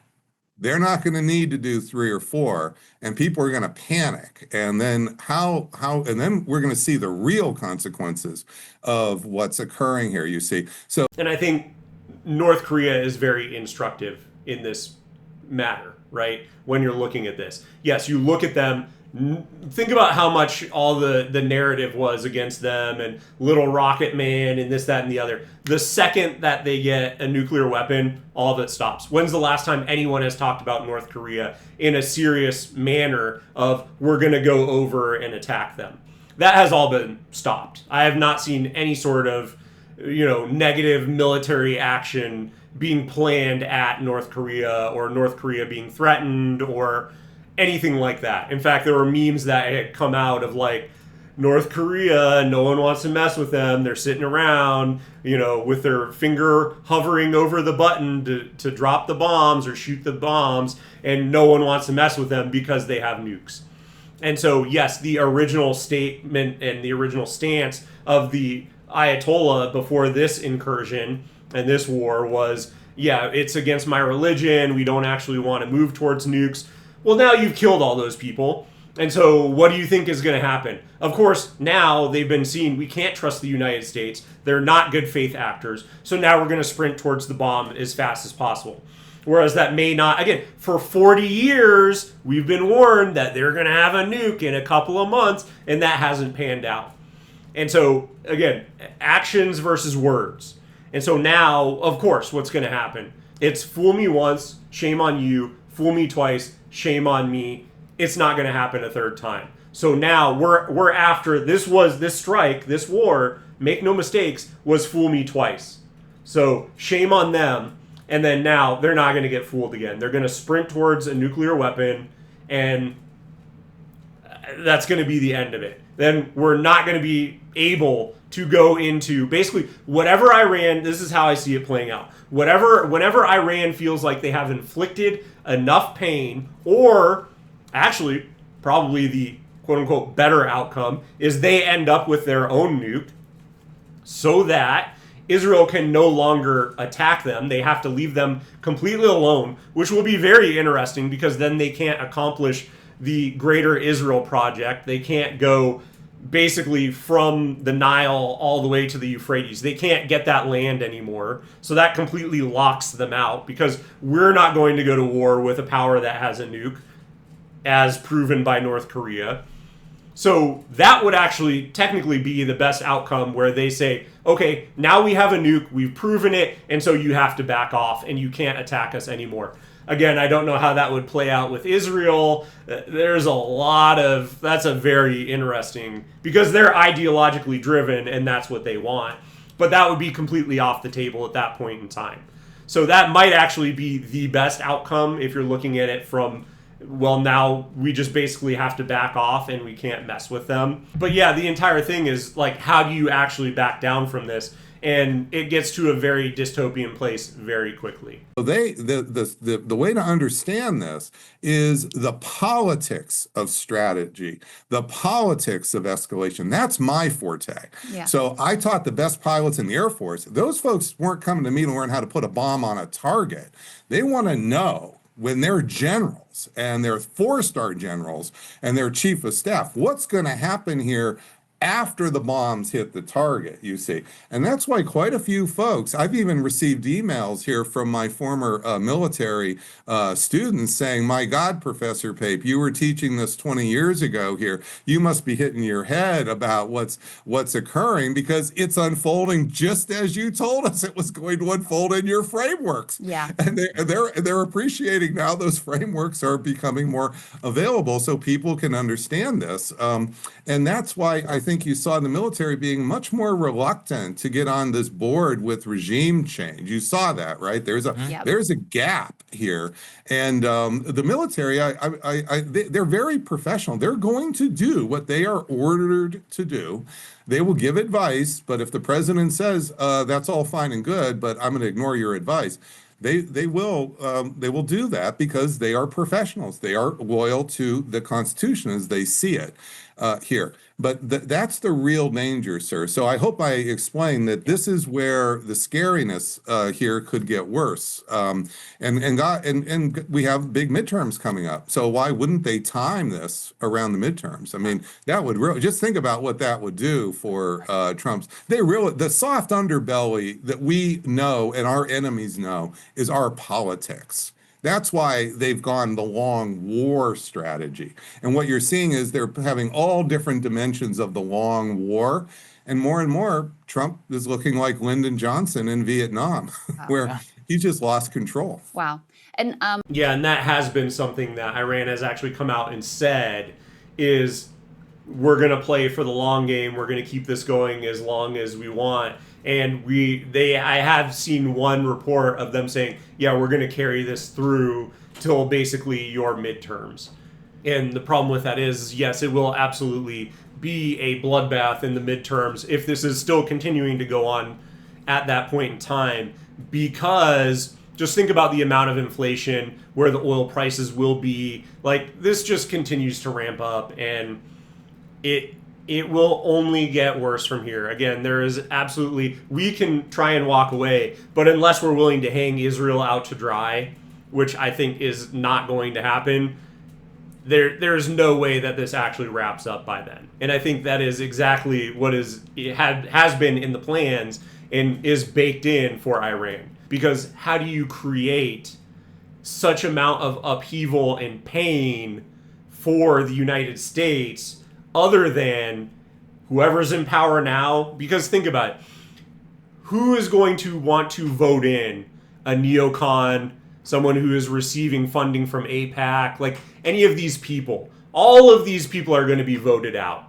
they're not going to need to do 3 or 4, and people are going to panic. And then and then we're going to see the real consequences of what's occurring here, you see. So, and I think North Korea is very instructive in this matter, right? When you're looking at this. Yes, you look at them, think about how much all the narrative was against them and Little Rocket Man and this, that, and the other. The second that they get a nuclear weapon, all of it stops. When's the last time anyone has talked about North Korea in a serious manner of we're going to go over and attack them? That has all been stopped. I have not seen any sort of, negative military action being planned at North Korea or North Korea being threatened or anything like that. In fact, there were memes that had come out of like North Korea, no one wants to mess with them. They're sitting around, with their finger hovering over the button to drop the bombs or shoot the bombs, and no one wants to mess with them because they have nukes. And so, yes, the original statement and the original stance of the Ayatollah before this incursion and this war was, yeah, it's against my religion. We don't actually want to move towards nukes. Well, now you've killed all those people. And so what do you think is going to happen? Of course, now they've been seen, we can't trust the United States. They're not good faith actors. So now we're going to sprint towards the bomb as fast as possible. Whereas that may not, again, for 40 years, we've been warned that they're going to have a nuke in a couple of months, and that hasn't panned out. And so, again, actions versus words. And so now, of course, what's going to happen? It's fool me once, shame on you. Fool me twice, shame on me. It's not going to happen a third time. So now we're after this strike, this war, make no mistakes, was fool me twice. So shame on them. And then now they're not going to get fooled again. They're going to sprint towards a nuclear weapon, and that's going to be the end of it. Then we're not going to be able to go into basically whatever Iran, this is how I see it playing out. Whenever Iran feels like they have inflicted enough pain, or actually probably the quote unquote better outcome is they end up with their own nuke so that Israel can no longer attack them. They have to leave them completely alone, which will be very interesting because then they can't accomplish the Greater Israel Project. They can't go basically from the Nile all the way to the Euphrates. They can't get that land anymore. So that completely locks them out because we're not going to go to war with a power that has a nuke, as proven by North Korea. So that would actually technically be the best outcome where they say, okay, now we have a nuke, we've proven it, and so you have to back off and you can't attack us anymore. Again, I don't know how that would play out with Israel. There's that's a very interesting, because they're ideologically driven and that's what they want. But that would be completely off the table at that point in time. So that might actually be the best outcome if you're looking at it from, well, now we just basically have to back off and we can't mess with them. But yeah, the entire thing is like, how do you actually back down from this? And it gets to a very dystopian place very quickly. So the way to understand this is the politics of strategy, the politics of escalation. That's my forte. Yeah. So I taught the best pilots in the Air Force. Those folks weren't coming to me to learn how to put a bomb on a target. They want to know when they're generals and they're 4-star generals and they're chief of staff, what's going to happen here after the bombs hit the target, you see. And that's why quite a few folks, I've even received emails here from my former military students saying, my God, Professor Pape, you were teaching this 20 years ago here. You must be hitting your head about what's occurring, because it's unfolding just as you told us it was going to unfold in your frameworks. Yeah. And they're appreciating now those frameworks are becoming more available so people can understand this. And that's why I think you saw the military being much more reluctant to get on this board with regime change. You saw that, right? There's a gap here, and the military, they're very professional. They're going to do what they are ordered to do. They will give advice, but if the president says that's all fine and good, but I'm going to ignore your advice, they will do that because they are professionals. They are loyal to the Constitution as they see it here. But that's the real danger, sir. So I hope I explained that this is where the scariness here could get worse. And we have big midterms coming up. So why wouldn't they time this around the midterms? I mean, that would really, just think about what that would do for Trump's. The soft underbelly that we know and our enemies know is our politics. That's why they've gone the long war strategy. And what you're seeing is they're having all different dimensions of the long war. And more, Trump is looking like Lyndon Johnson in Vietnam, where he just lost control. Wow. And yeah, and that has been something that Iran has actually come out and said is, we're going to play for the long game. We're going to keep this going as long as we want. And I have seen one report of them saying, yeah, we're going to carry this through till basically your midterms. And the problem with that is, yes, it will absolutely be a bloodbath in the midterms if this is still continuing to go on at that point in time, because just think about the amount of inflation, where the oil prices will be. Like, this just continues to ramp up, and it will only get worse from here. Again, there is absolutely, we can try and walk away, but unless we're willing to hang Israel out to dry, which I think is not going to happen, there's no way that this actually wraps up by then. And I think that is exactly what has been in the plans and is baked in for Iran. Because how do you create such amount of upheaval and pain for the United States other than whoever's in power now? Because think about it. Who is going to want to vote in a neocon, someone who is receiving funding from AIPAC, like any of these people? All of these people are going to be voted out.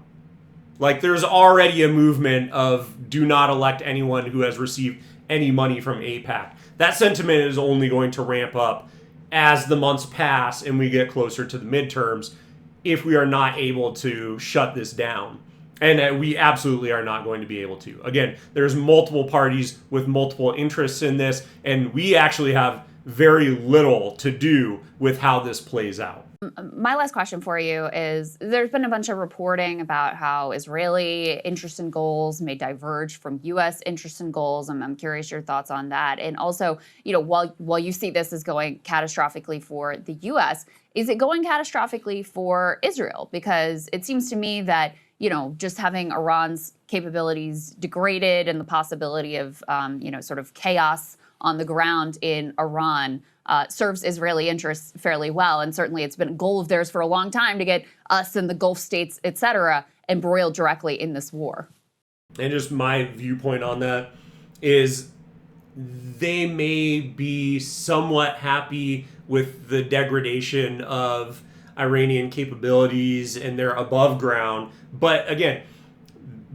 Like, there's already a movement of do not elect anyone who has received any money from AIPAC. That sentiment is only going to ramp up as the months pass and we get closer to the midterms, if we are not able to shut this down. And we absolutely are not going to be able to. Again, there's multiple parties with multiple interests in this, and we actually have very little to do with how this plays out. My last question for you is, there's been a bunch of reporting about how Israeli interests and goals may diverge from U.S. interests and goals. I'm curious your thoughts on that. And also, while you see this as going catastrophically for the U.S., is it going catastrophically for Israel? Because it seems to me that, just having Iran's capabilities degraded and the possibility of, sort of chaos on the ground in Iran serves Israeli interests fairly well. And certainly it's been a goal of theirs for a long time to get us and the Gulf states, et cetera, embroiled directly in this war. And just my viewpoint on that is, they may be somewhat happy with the degradation of Iranian capabilities and their above ground. But again,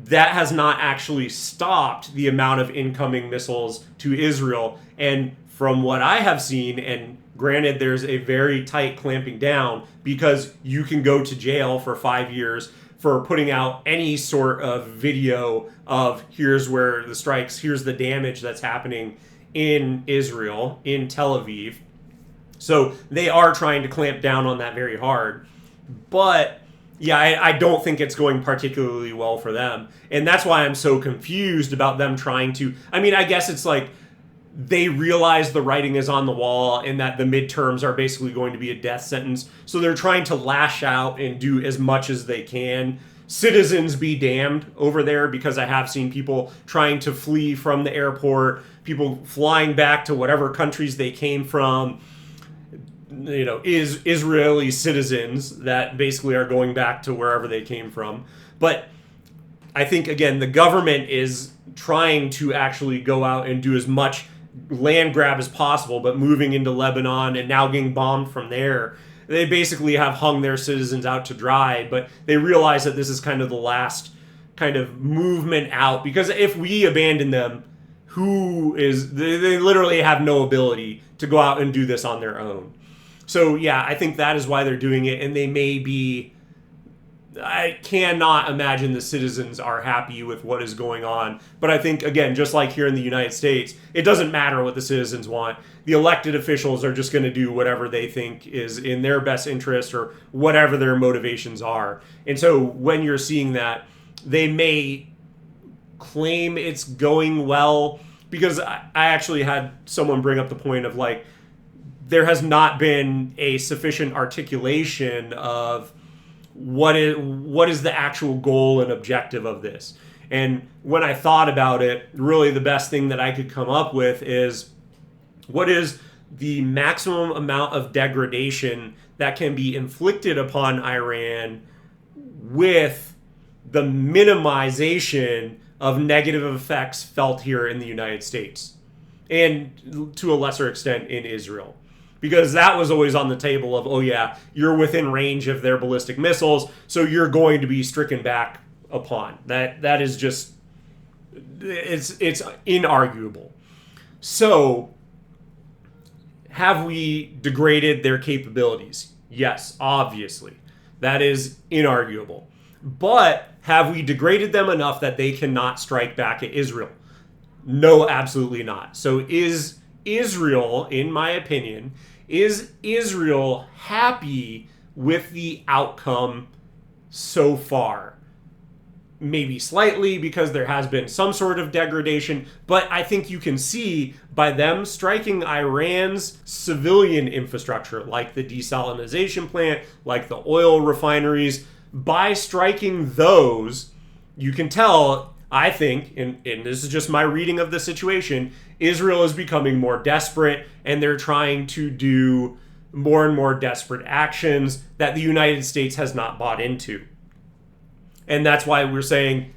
that has not actually stopped the amount of incoming missiles to Israel. And from what I have seen, and granted there's a very tight clamping down, because you can go to jail for 5 years for putting out any sort of video of here's where the strikes, here's the damage that's happening in Israel, in Tel Aviv. So they are trying to clamp down on that very hard. But yeah, I don't think it's going particularly well for them. And that's why I'm so confused about them trying to, I mean, I guess it's like, they realize the writing is on the wall and that the midterms are basically going to be a death sentence. So they're trying to lash out and do as much as they can. Citizens be damned over there, because I have seen people trying to flee from the airport, people flying back to whatever countries they came from. Is Israeli citizens that basically are going back to wherever they came from. But I think, again, the government is trying to actually go out and do as much land grab as possible, but moving into Lebanon and now getting bombed from there. They basically have hung their citizens out to dry, but they realize that this is kind of the last kind of movement out, because if we abandon them, they literally have no ability to go out and do this on their own. So yeah, I think that is why they're doing it, and they may be. I cannot imagine the citizens are happy with what is going on. But I think, again, just like here in the United States, it doesn't matter what the citizens want. The elected officials are just going to do whatever they think is in their best interest or whatever their motivations are. And so when you're seeing that, they may claim it's going well, because I actually had someone bring up the point of, like, there has not been a sufficient articulation of what is the actual goal and objective of this. And when I thought about it, really the best thing that I could come up with is, what is the maximum amount of degradation that can be inflicted upon Iran with the minimization of negative effects felt here in the United States, and to a lesser extent in Israel. Because that was always on the table of, oh yeah, you're within range of their ballistic missiles, so you're going to be stricken back upon. That is just, it's inarguable. So, have we degraded their capabilities? Yes, obviously. That is inarguable. But have we degraded them enough that they cannot strike back at Israel? No, absolutely not. So is Israel, in my opinion, is Israel happy with the outcome so far? Maybe slightly, because there has been some sort of degradation, but I think you can see by them striking Iran's civilian infrastructure, like the desalination plant, like the oil refineries, by striking those, you can tell, I think, and this is just my reading of the situation, Israel is becoming more desperate, and they're trying to do more and more desperate actions that the United States has not bought into. And that's why we're saying,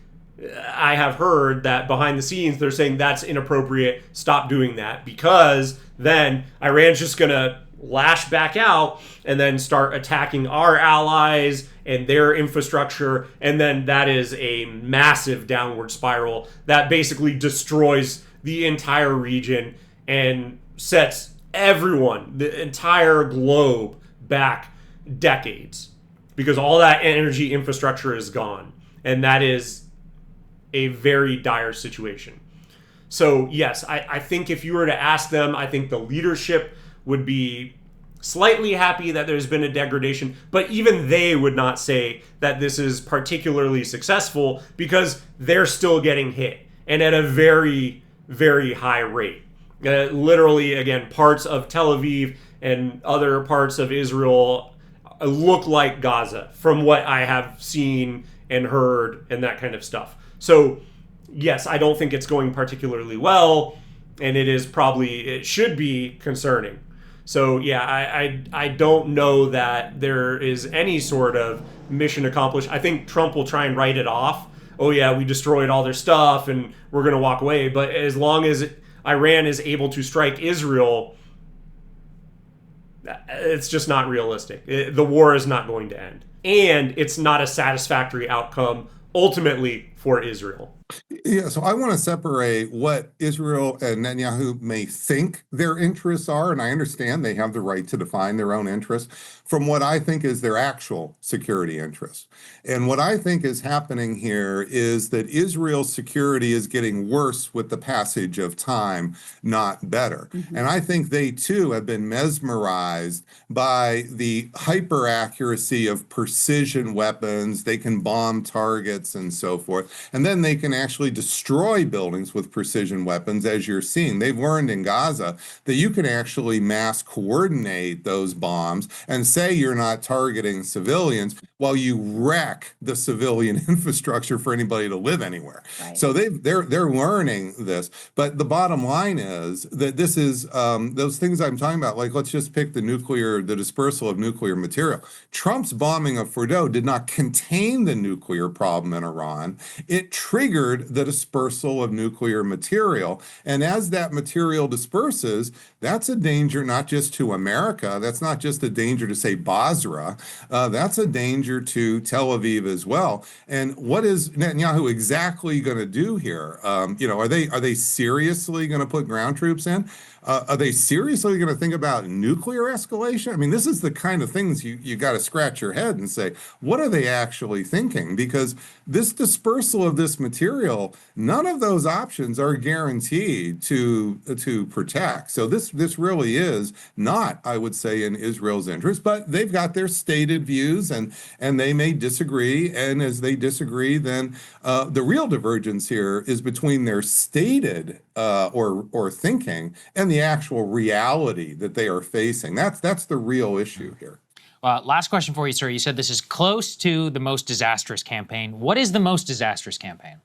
I have heard that behind the scenes, they're saying that's inappropriate, stop doing that, because then Iran's just going to lash back out and then start attacking our allies and their infrastructure, and then that is a massive downward spiral that basically destroys the entire region and sets everyone, the entire globe, back decades, because all that energy infrastructure is gone, and that is a very dire situation. So yes, I think if you were to ask them, I think the leadership would be slightly happy that there's been a degradation, but even they would not say that this is particularly successful, because they're still getting hit, and at a very, very high rate. Literally, again, parts of Tel Aviv and other parts of Israel look like Gaza from what I have seen and heard and that kind of stuff. So yes, I don't think it's going particularly well, and it should be concerning. So yeah, I don't know that there is any sort of mission accomplished. I think Trump will try and write it off. Oh yeah, we destroyed all their stuff and we're going to walk away. But as long as Iran is able to strike Israel, it's just not realistic. The war is not going to end. And it's not a satisfactory outcome ultimately for Israel. Yeah, so I want to separate what Israel and Netanyahu may think their interests are, and I understand they have the right to define their own interests, from what I think is their actual security interests. And what I think is happening here is that Israel's security is getting worse with the passage of time, not better. Mm-hmm. And I think they too have been mesmerized by the hyper accuracy of precision weapons. They can bomb targets and so forth. And then they can actually destroy buildings with precision weapons, as you're seeing. They've learned in Gaza that you can actually mass coordinate those bombs and say you're not targeting civilians while you wreck the civilian infrastructure for anybody to live anywhere. Right. So they're learning this. But the bottom line is that this is those things I'm talking about, like let's just pick the dispersal of nuclear material. Trump's bombing of Fordo did not contain the nuclear problem in Iran. It triggered the dispersal of nuclear material. And as that material disperses, that's a danger not just to America. That's not just a danger to, say, Basra. That's a danger to Tel Aviv as well. And what is Netanyahu exactly going to do here? Are they seriously going to put ground troops in? Are they seriously going to think about nuclear escalation? I mean, this is the kind of things you got to scratch your head and say, what are they actually thinking? Because this dispersal of this material, none of those options are guaranteed to protect. So this really is not, I would say, in Israel's interest, but they've got their stated views and they may disagree. And as they disagree, then the real divergence here is between their stated or thinking and the actual reality that they are facing. That's the real issue here. Last question for you, sir. You said this is close to the most disastrous campaign. What is the most disastrous campaign?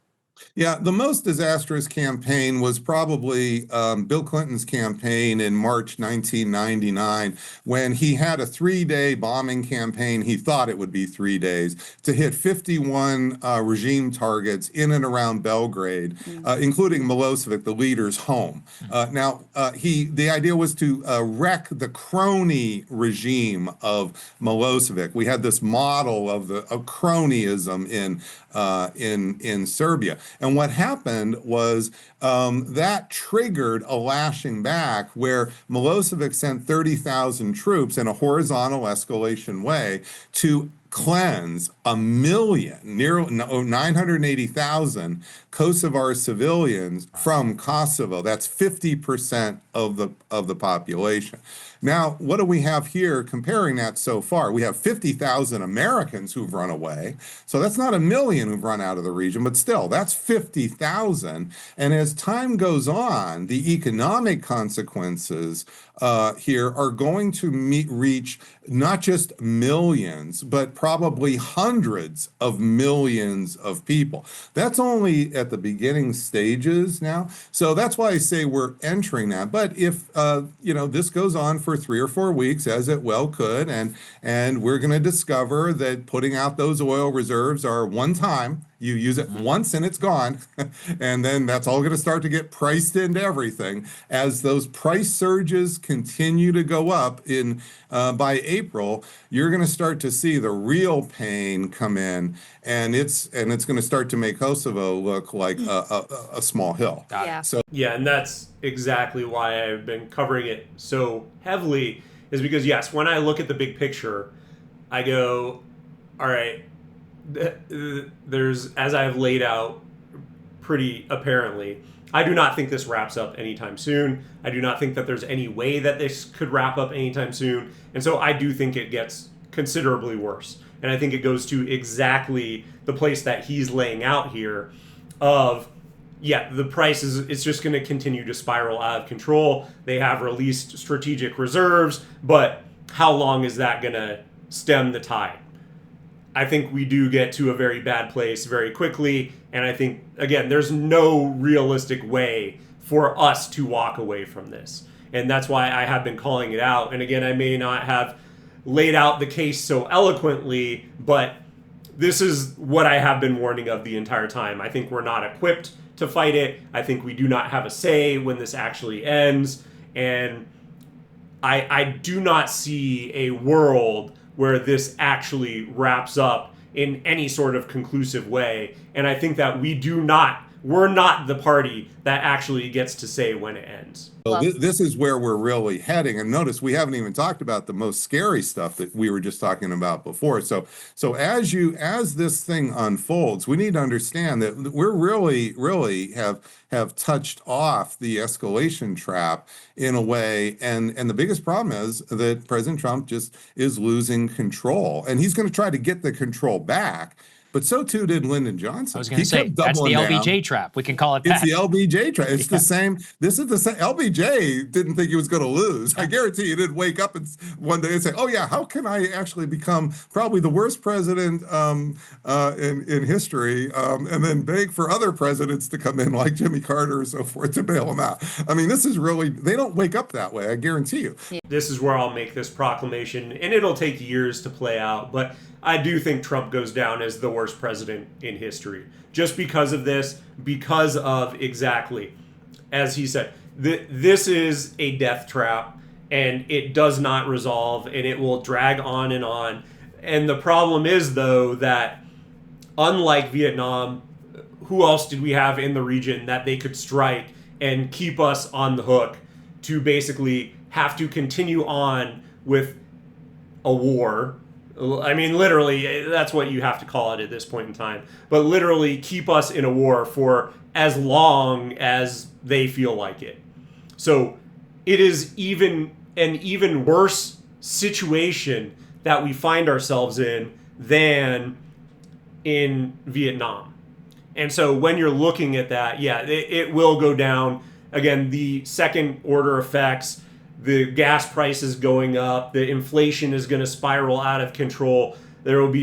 Yeah, the most disastrous campaign was probably Bill Clinton's campaign in March 1999, when he had a 3-day bombing campaign. He thought it would be 3 days to hit 51 regime targets in and around Belgrade, including Milosevic, the leader's home. The idea was to wreck the crony regime of Milosevic. We had this model of cronyism in Serbia. And what happened was that triggered a lashing back where Milosevic sent 30,000 troops in a horizontal escalation way to cleanse 980,000 Kosovar civilians from Kosovo. That's 50% of the population. Now, what do we have here comparing that so far? We have 50,000 Americans who've run away. So that's not 1 million who've run out of the region, but still, that's 50,000. And as time goes on, the economic consequences here are going to reach not just millions, but probably hundreds of millions of people. That's only at the beginning stages now. So that's why I say we're entering that. But if this goes on for 3 or 4 weeks, as it well could, and we're going to discover that putting out those oil reserves are one time. You use it once and it's gone. And then that's all going to start to get priced into everything. As those price surges continue to go up by April, you're going to start to see the real pain come in. And it's going to start to make Kosovo look like a small hill. Yeah. Yeah, and that's exactly why I've been covering it so heavily, is because, yes, when I look at the big picture, I go, all right, there's, as I've laid out pretty apparently, I do not think this wraps up anytime soon. I do not think that there's any way that this could wrap up anytime soon. And so I do think it gets considerably worse. And I think it goes to exactly the place that he's laying out here of, the price it's just going to continue to spiral out of control. They have released strategic reserves, but how long is that going to stem the tide? I think we do get to a very bad place very quickly. And I think, again, there's no realistic way for us to walk away from this. And that's why I have been calling it out. And again, I may not have laid out the case so eloquently, but this is what I have been warning of the entire time. I think we're not equipped to fight it. I think we do not have a say when this actually ends. And I do not see a world where this actually wraps up in any sort of conclusive way. And I think that we're not the party that actually gets to say when it ends. So this is where we're really heading. And notice we haven't even talked about the most scary stuff that we were just talking about before. So as this thing unfolds, we need to understand that we're really have touched off the escalation trap in a way. And the biggest problem is that President Trump just is losing control. And he's going to try to get the control back. but so too did Lyndon Johnson. I was going to say, kept that's the doubling LBJ down. trap. We can call it It's that. the LBJ trap. It's the same. This is the same. LBJ didn't think he was going to lose. I guarantee he didn't wake up one day and say, "Oh yeah, how can I actually become probably the worst president in history?" And then beg for other presidents to come in like Jimmy Carter or so forth to bail him out. I mean, this is really, they don't wake up that way. I guarantee you. This is where I'll make this proclamation, and it'll take years to play out, but I do think Trump goes down as the worst president in history. Just because of this, because of exactly, as he said, this is a death trap, and it does not resolve, and it will drag on and on. And the problem is, though, that unlike Vietnam, who else did we have in the region that they could strike and keep us on the hook to basically have to continue on with a war? I mean, literally, that's what you have to call it at this point in time. But literally keep us in a war for as long as they feel like it. So it is an even worse situation that we find ourselves in than in Vietnam. And so when you're looking at that, yeah, it will go down. Again, the second order effects, the gas prices going up, the inflation is going to spiral out of control. There will be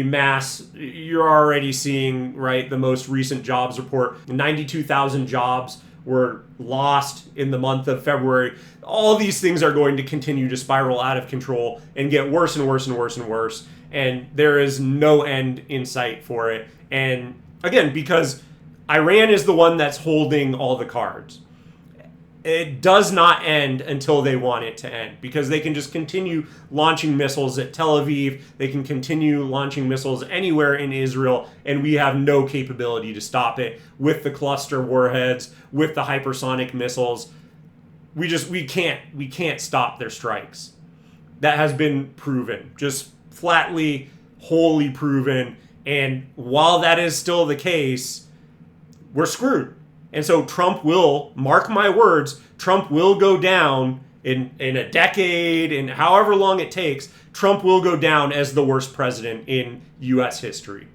you're already seeing, right, the most recent jobs report, 92,000 jobs were lost in the month of February. All these things are going to continue to spiral out of control and get worse and worse and worse and worse. And there is no end in sight for it. And again, because Iran is the one that's holding all the cards. It does not end until they want it to end, because they can just continue launching missiles at Tel Aviv. They can continue launching missiles anywhere in Israel, and we have no capability to stop it with the cluster warheads, with the hypersonic missiles. We can't stop their strikes. That has been proven, just flatly, wholly proven. And while that is still the case, we're screwed. And so Trump will, mark my words, Trump will go down in a decade, and however long it takes, Trump will go down as the worst president in U.S. history.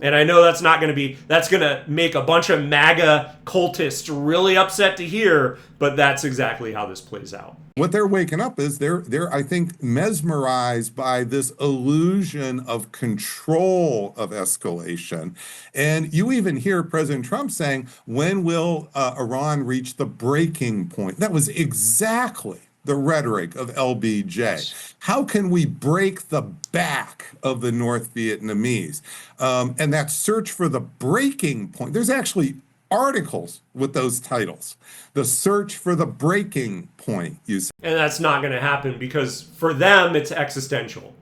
And I know that's going to make a bunch of MAGA cultists really upset to hear, but that's exactly how this plays out. What they're waking up is they're I think mesmerized by this illusion of control of escalation. And you even hear President Trump saying, when will Iran reach the breaking point? That was exactly the rhetoric of LBJ. How can we break the back of the North Vietnamese? And that search for the breaking point, there's actually articles with those titles. The search for the breaking point, you see. And that's not going to happen, because for them, it's existential.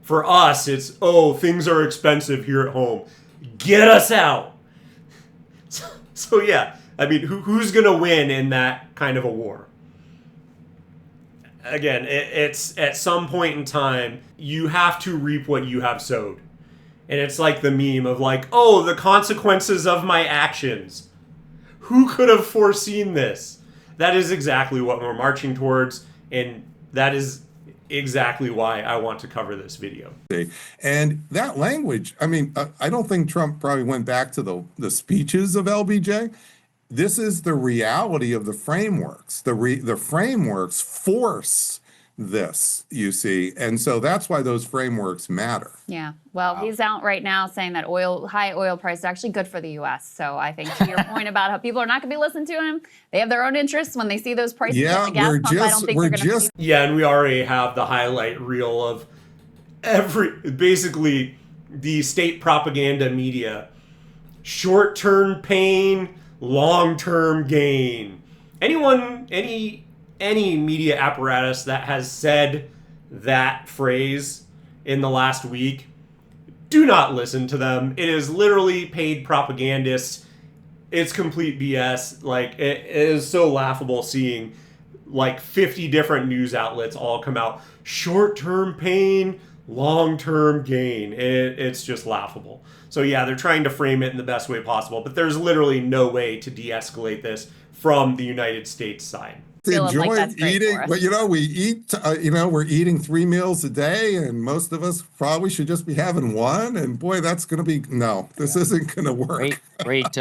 For us, it's, things are expensive here at home. Get us out. So yeah, I mean, who's going to win in that kind of a war? Again, it's at some point in time, you have to reap what you have sowed. And it's like the meme of like, the consequences of my actions. Who could have foreseen this? That is exactly what we're marching towards, and that is exactly why I want to cover this video. And that language, I mean, I don't think Trump probably went back to the speeches of LBJ. This is the reality of the frameworks. The frameworks force this, you see. And so that's why those frameworks matter. Yeah. Well, he's out right now saying that high oil price is actually good for the U.S. So I think to your point about how people are not going to be listening to him, they have their own interests when they see those prices at the gas pump. I don't think they're going to. Yeah, and we already have the highlight reel of basically the state propaganda media. Short-term pain, long-term gain. Any media apparatus that has said that phrase in the last week, do not listen to them. It is literally paid propagandists. It's complete BS. Like, it is so laughable seeing like 50 different news outlets all come out. Short-term pain, long-term gain. It's just laughable. So yeah, they're trying to frame it in the best way possible, but there's literally no way to de-escalate this from the United States side. feeling like enjoy that's great eating, for us. but we eat, we're eating 3 meals a day, and most of us probably should just be having one. And boy, that's going to be, no, this isn't going to work. Great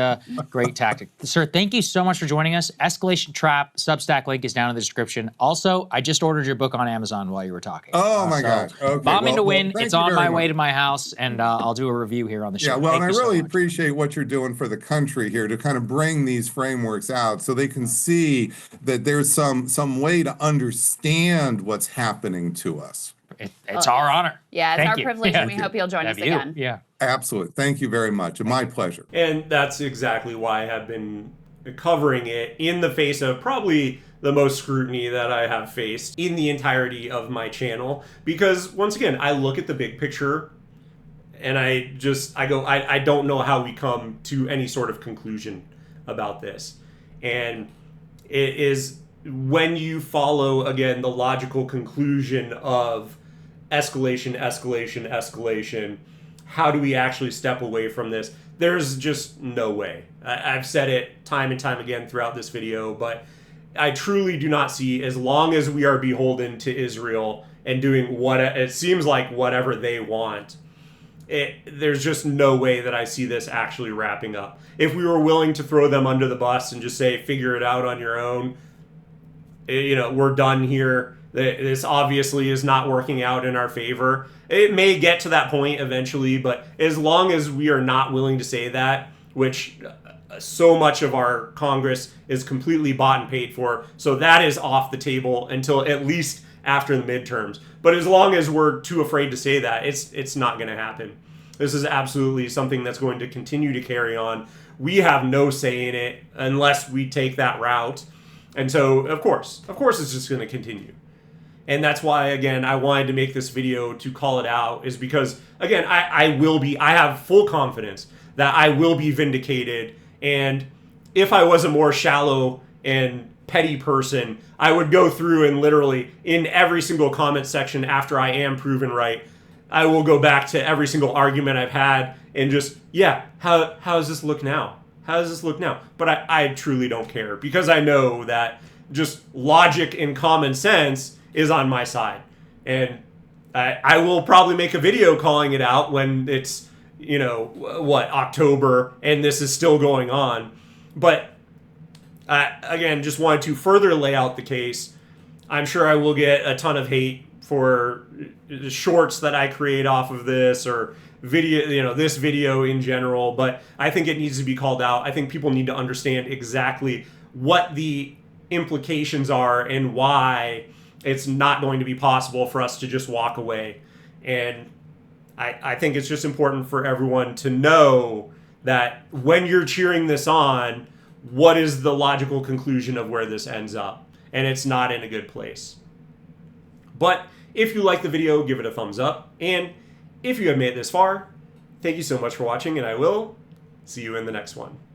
tactic. Sir, thank you so much for joining us. Escalation Trap Substack link is down in the description. Also, I just ordered your book on Amazon while you were talking. Oh my gosh. Okay. Bombing to Win. Thank It's you on very my way much. to my house, and I'll do a review here on the show. Yeah, well, Thank and I you so really much. appreciate what you're doing for the country here to kind of bring these frameworks out so they can see that there's some way to understand what's happening to us. It's our honor. Yeah, it's Thank our you. privilege, and we hope you'll join us again. Yeah. Absolutely. Thank you very much. My pleasure. And that's exactly why I have been covering it in the face of probably the most scrutiny that I have faced in the entirety of my channel. Because once again, I look at the big picture and I don't know how we come to any sort of conclusion about this. And it is when you follow, again, the logical conclusion of escalation, escalation, escalation, how do we actually step away from this? There's just no way. I've said it time and time again throughout this video, but I truly do not see, as long as we are beholden to Israel and doing what it seems like whatever they want, there's just no way that I see this actually wrapping up. If we were willing to throw them under the bus and just say, figure it out on your own, we're done here. This obviously is not working out in our favor. It may get to that point eventually, but as long as we are not willing to say that, which so much of our Congress is completely bought and paid for, so that is off the table until at least after the midterms. But as long as we're too afraid to say that, it's not going to happen. This is absolutely something that's going to continue to carry on. We have no say in it unless we take that route. And so, of course, it's just going to continue. And that's why, again, I wanted to make this video to call it out, is because, again, I have full confidence that I will be vindicated. And if I was a more shallow and petty person, I would go through and literally in every single comment section after I am proven right, I will go back to every single argument I've had and just, how does this look now? How does this look now? But I truly don't care, because I know that just logic and common sense is on my side. And I will probably make a video calling it out when it's, October and this is still going on. But again, just wanted to further lay out the case. I'm sure I will get a ton of hate for the shorts that I create off of this, or video, this video in general, but I think it needs to be called out. I think people need to understand exactly what the implications are and why it's not going to be possible for us to just walk away. And I think it's just important for everyone to know that when you're cheering this on, what is the logical conclusion of where this ends up? And it's not in a good place. But if you like the video, give it a thumbs up. And if you have made it this far, thank you so much for watching, and I will see you in the next one.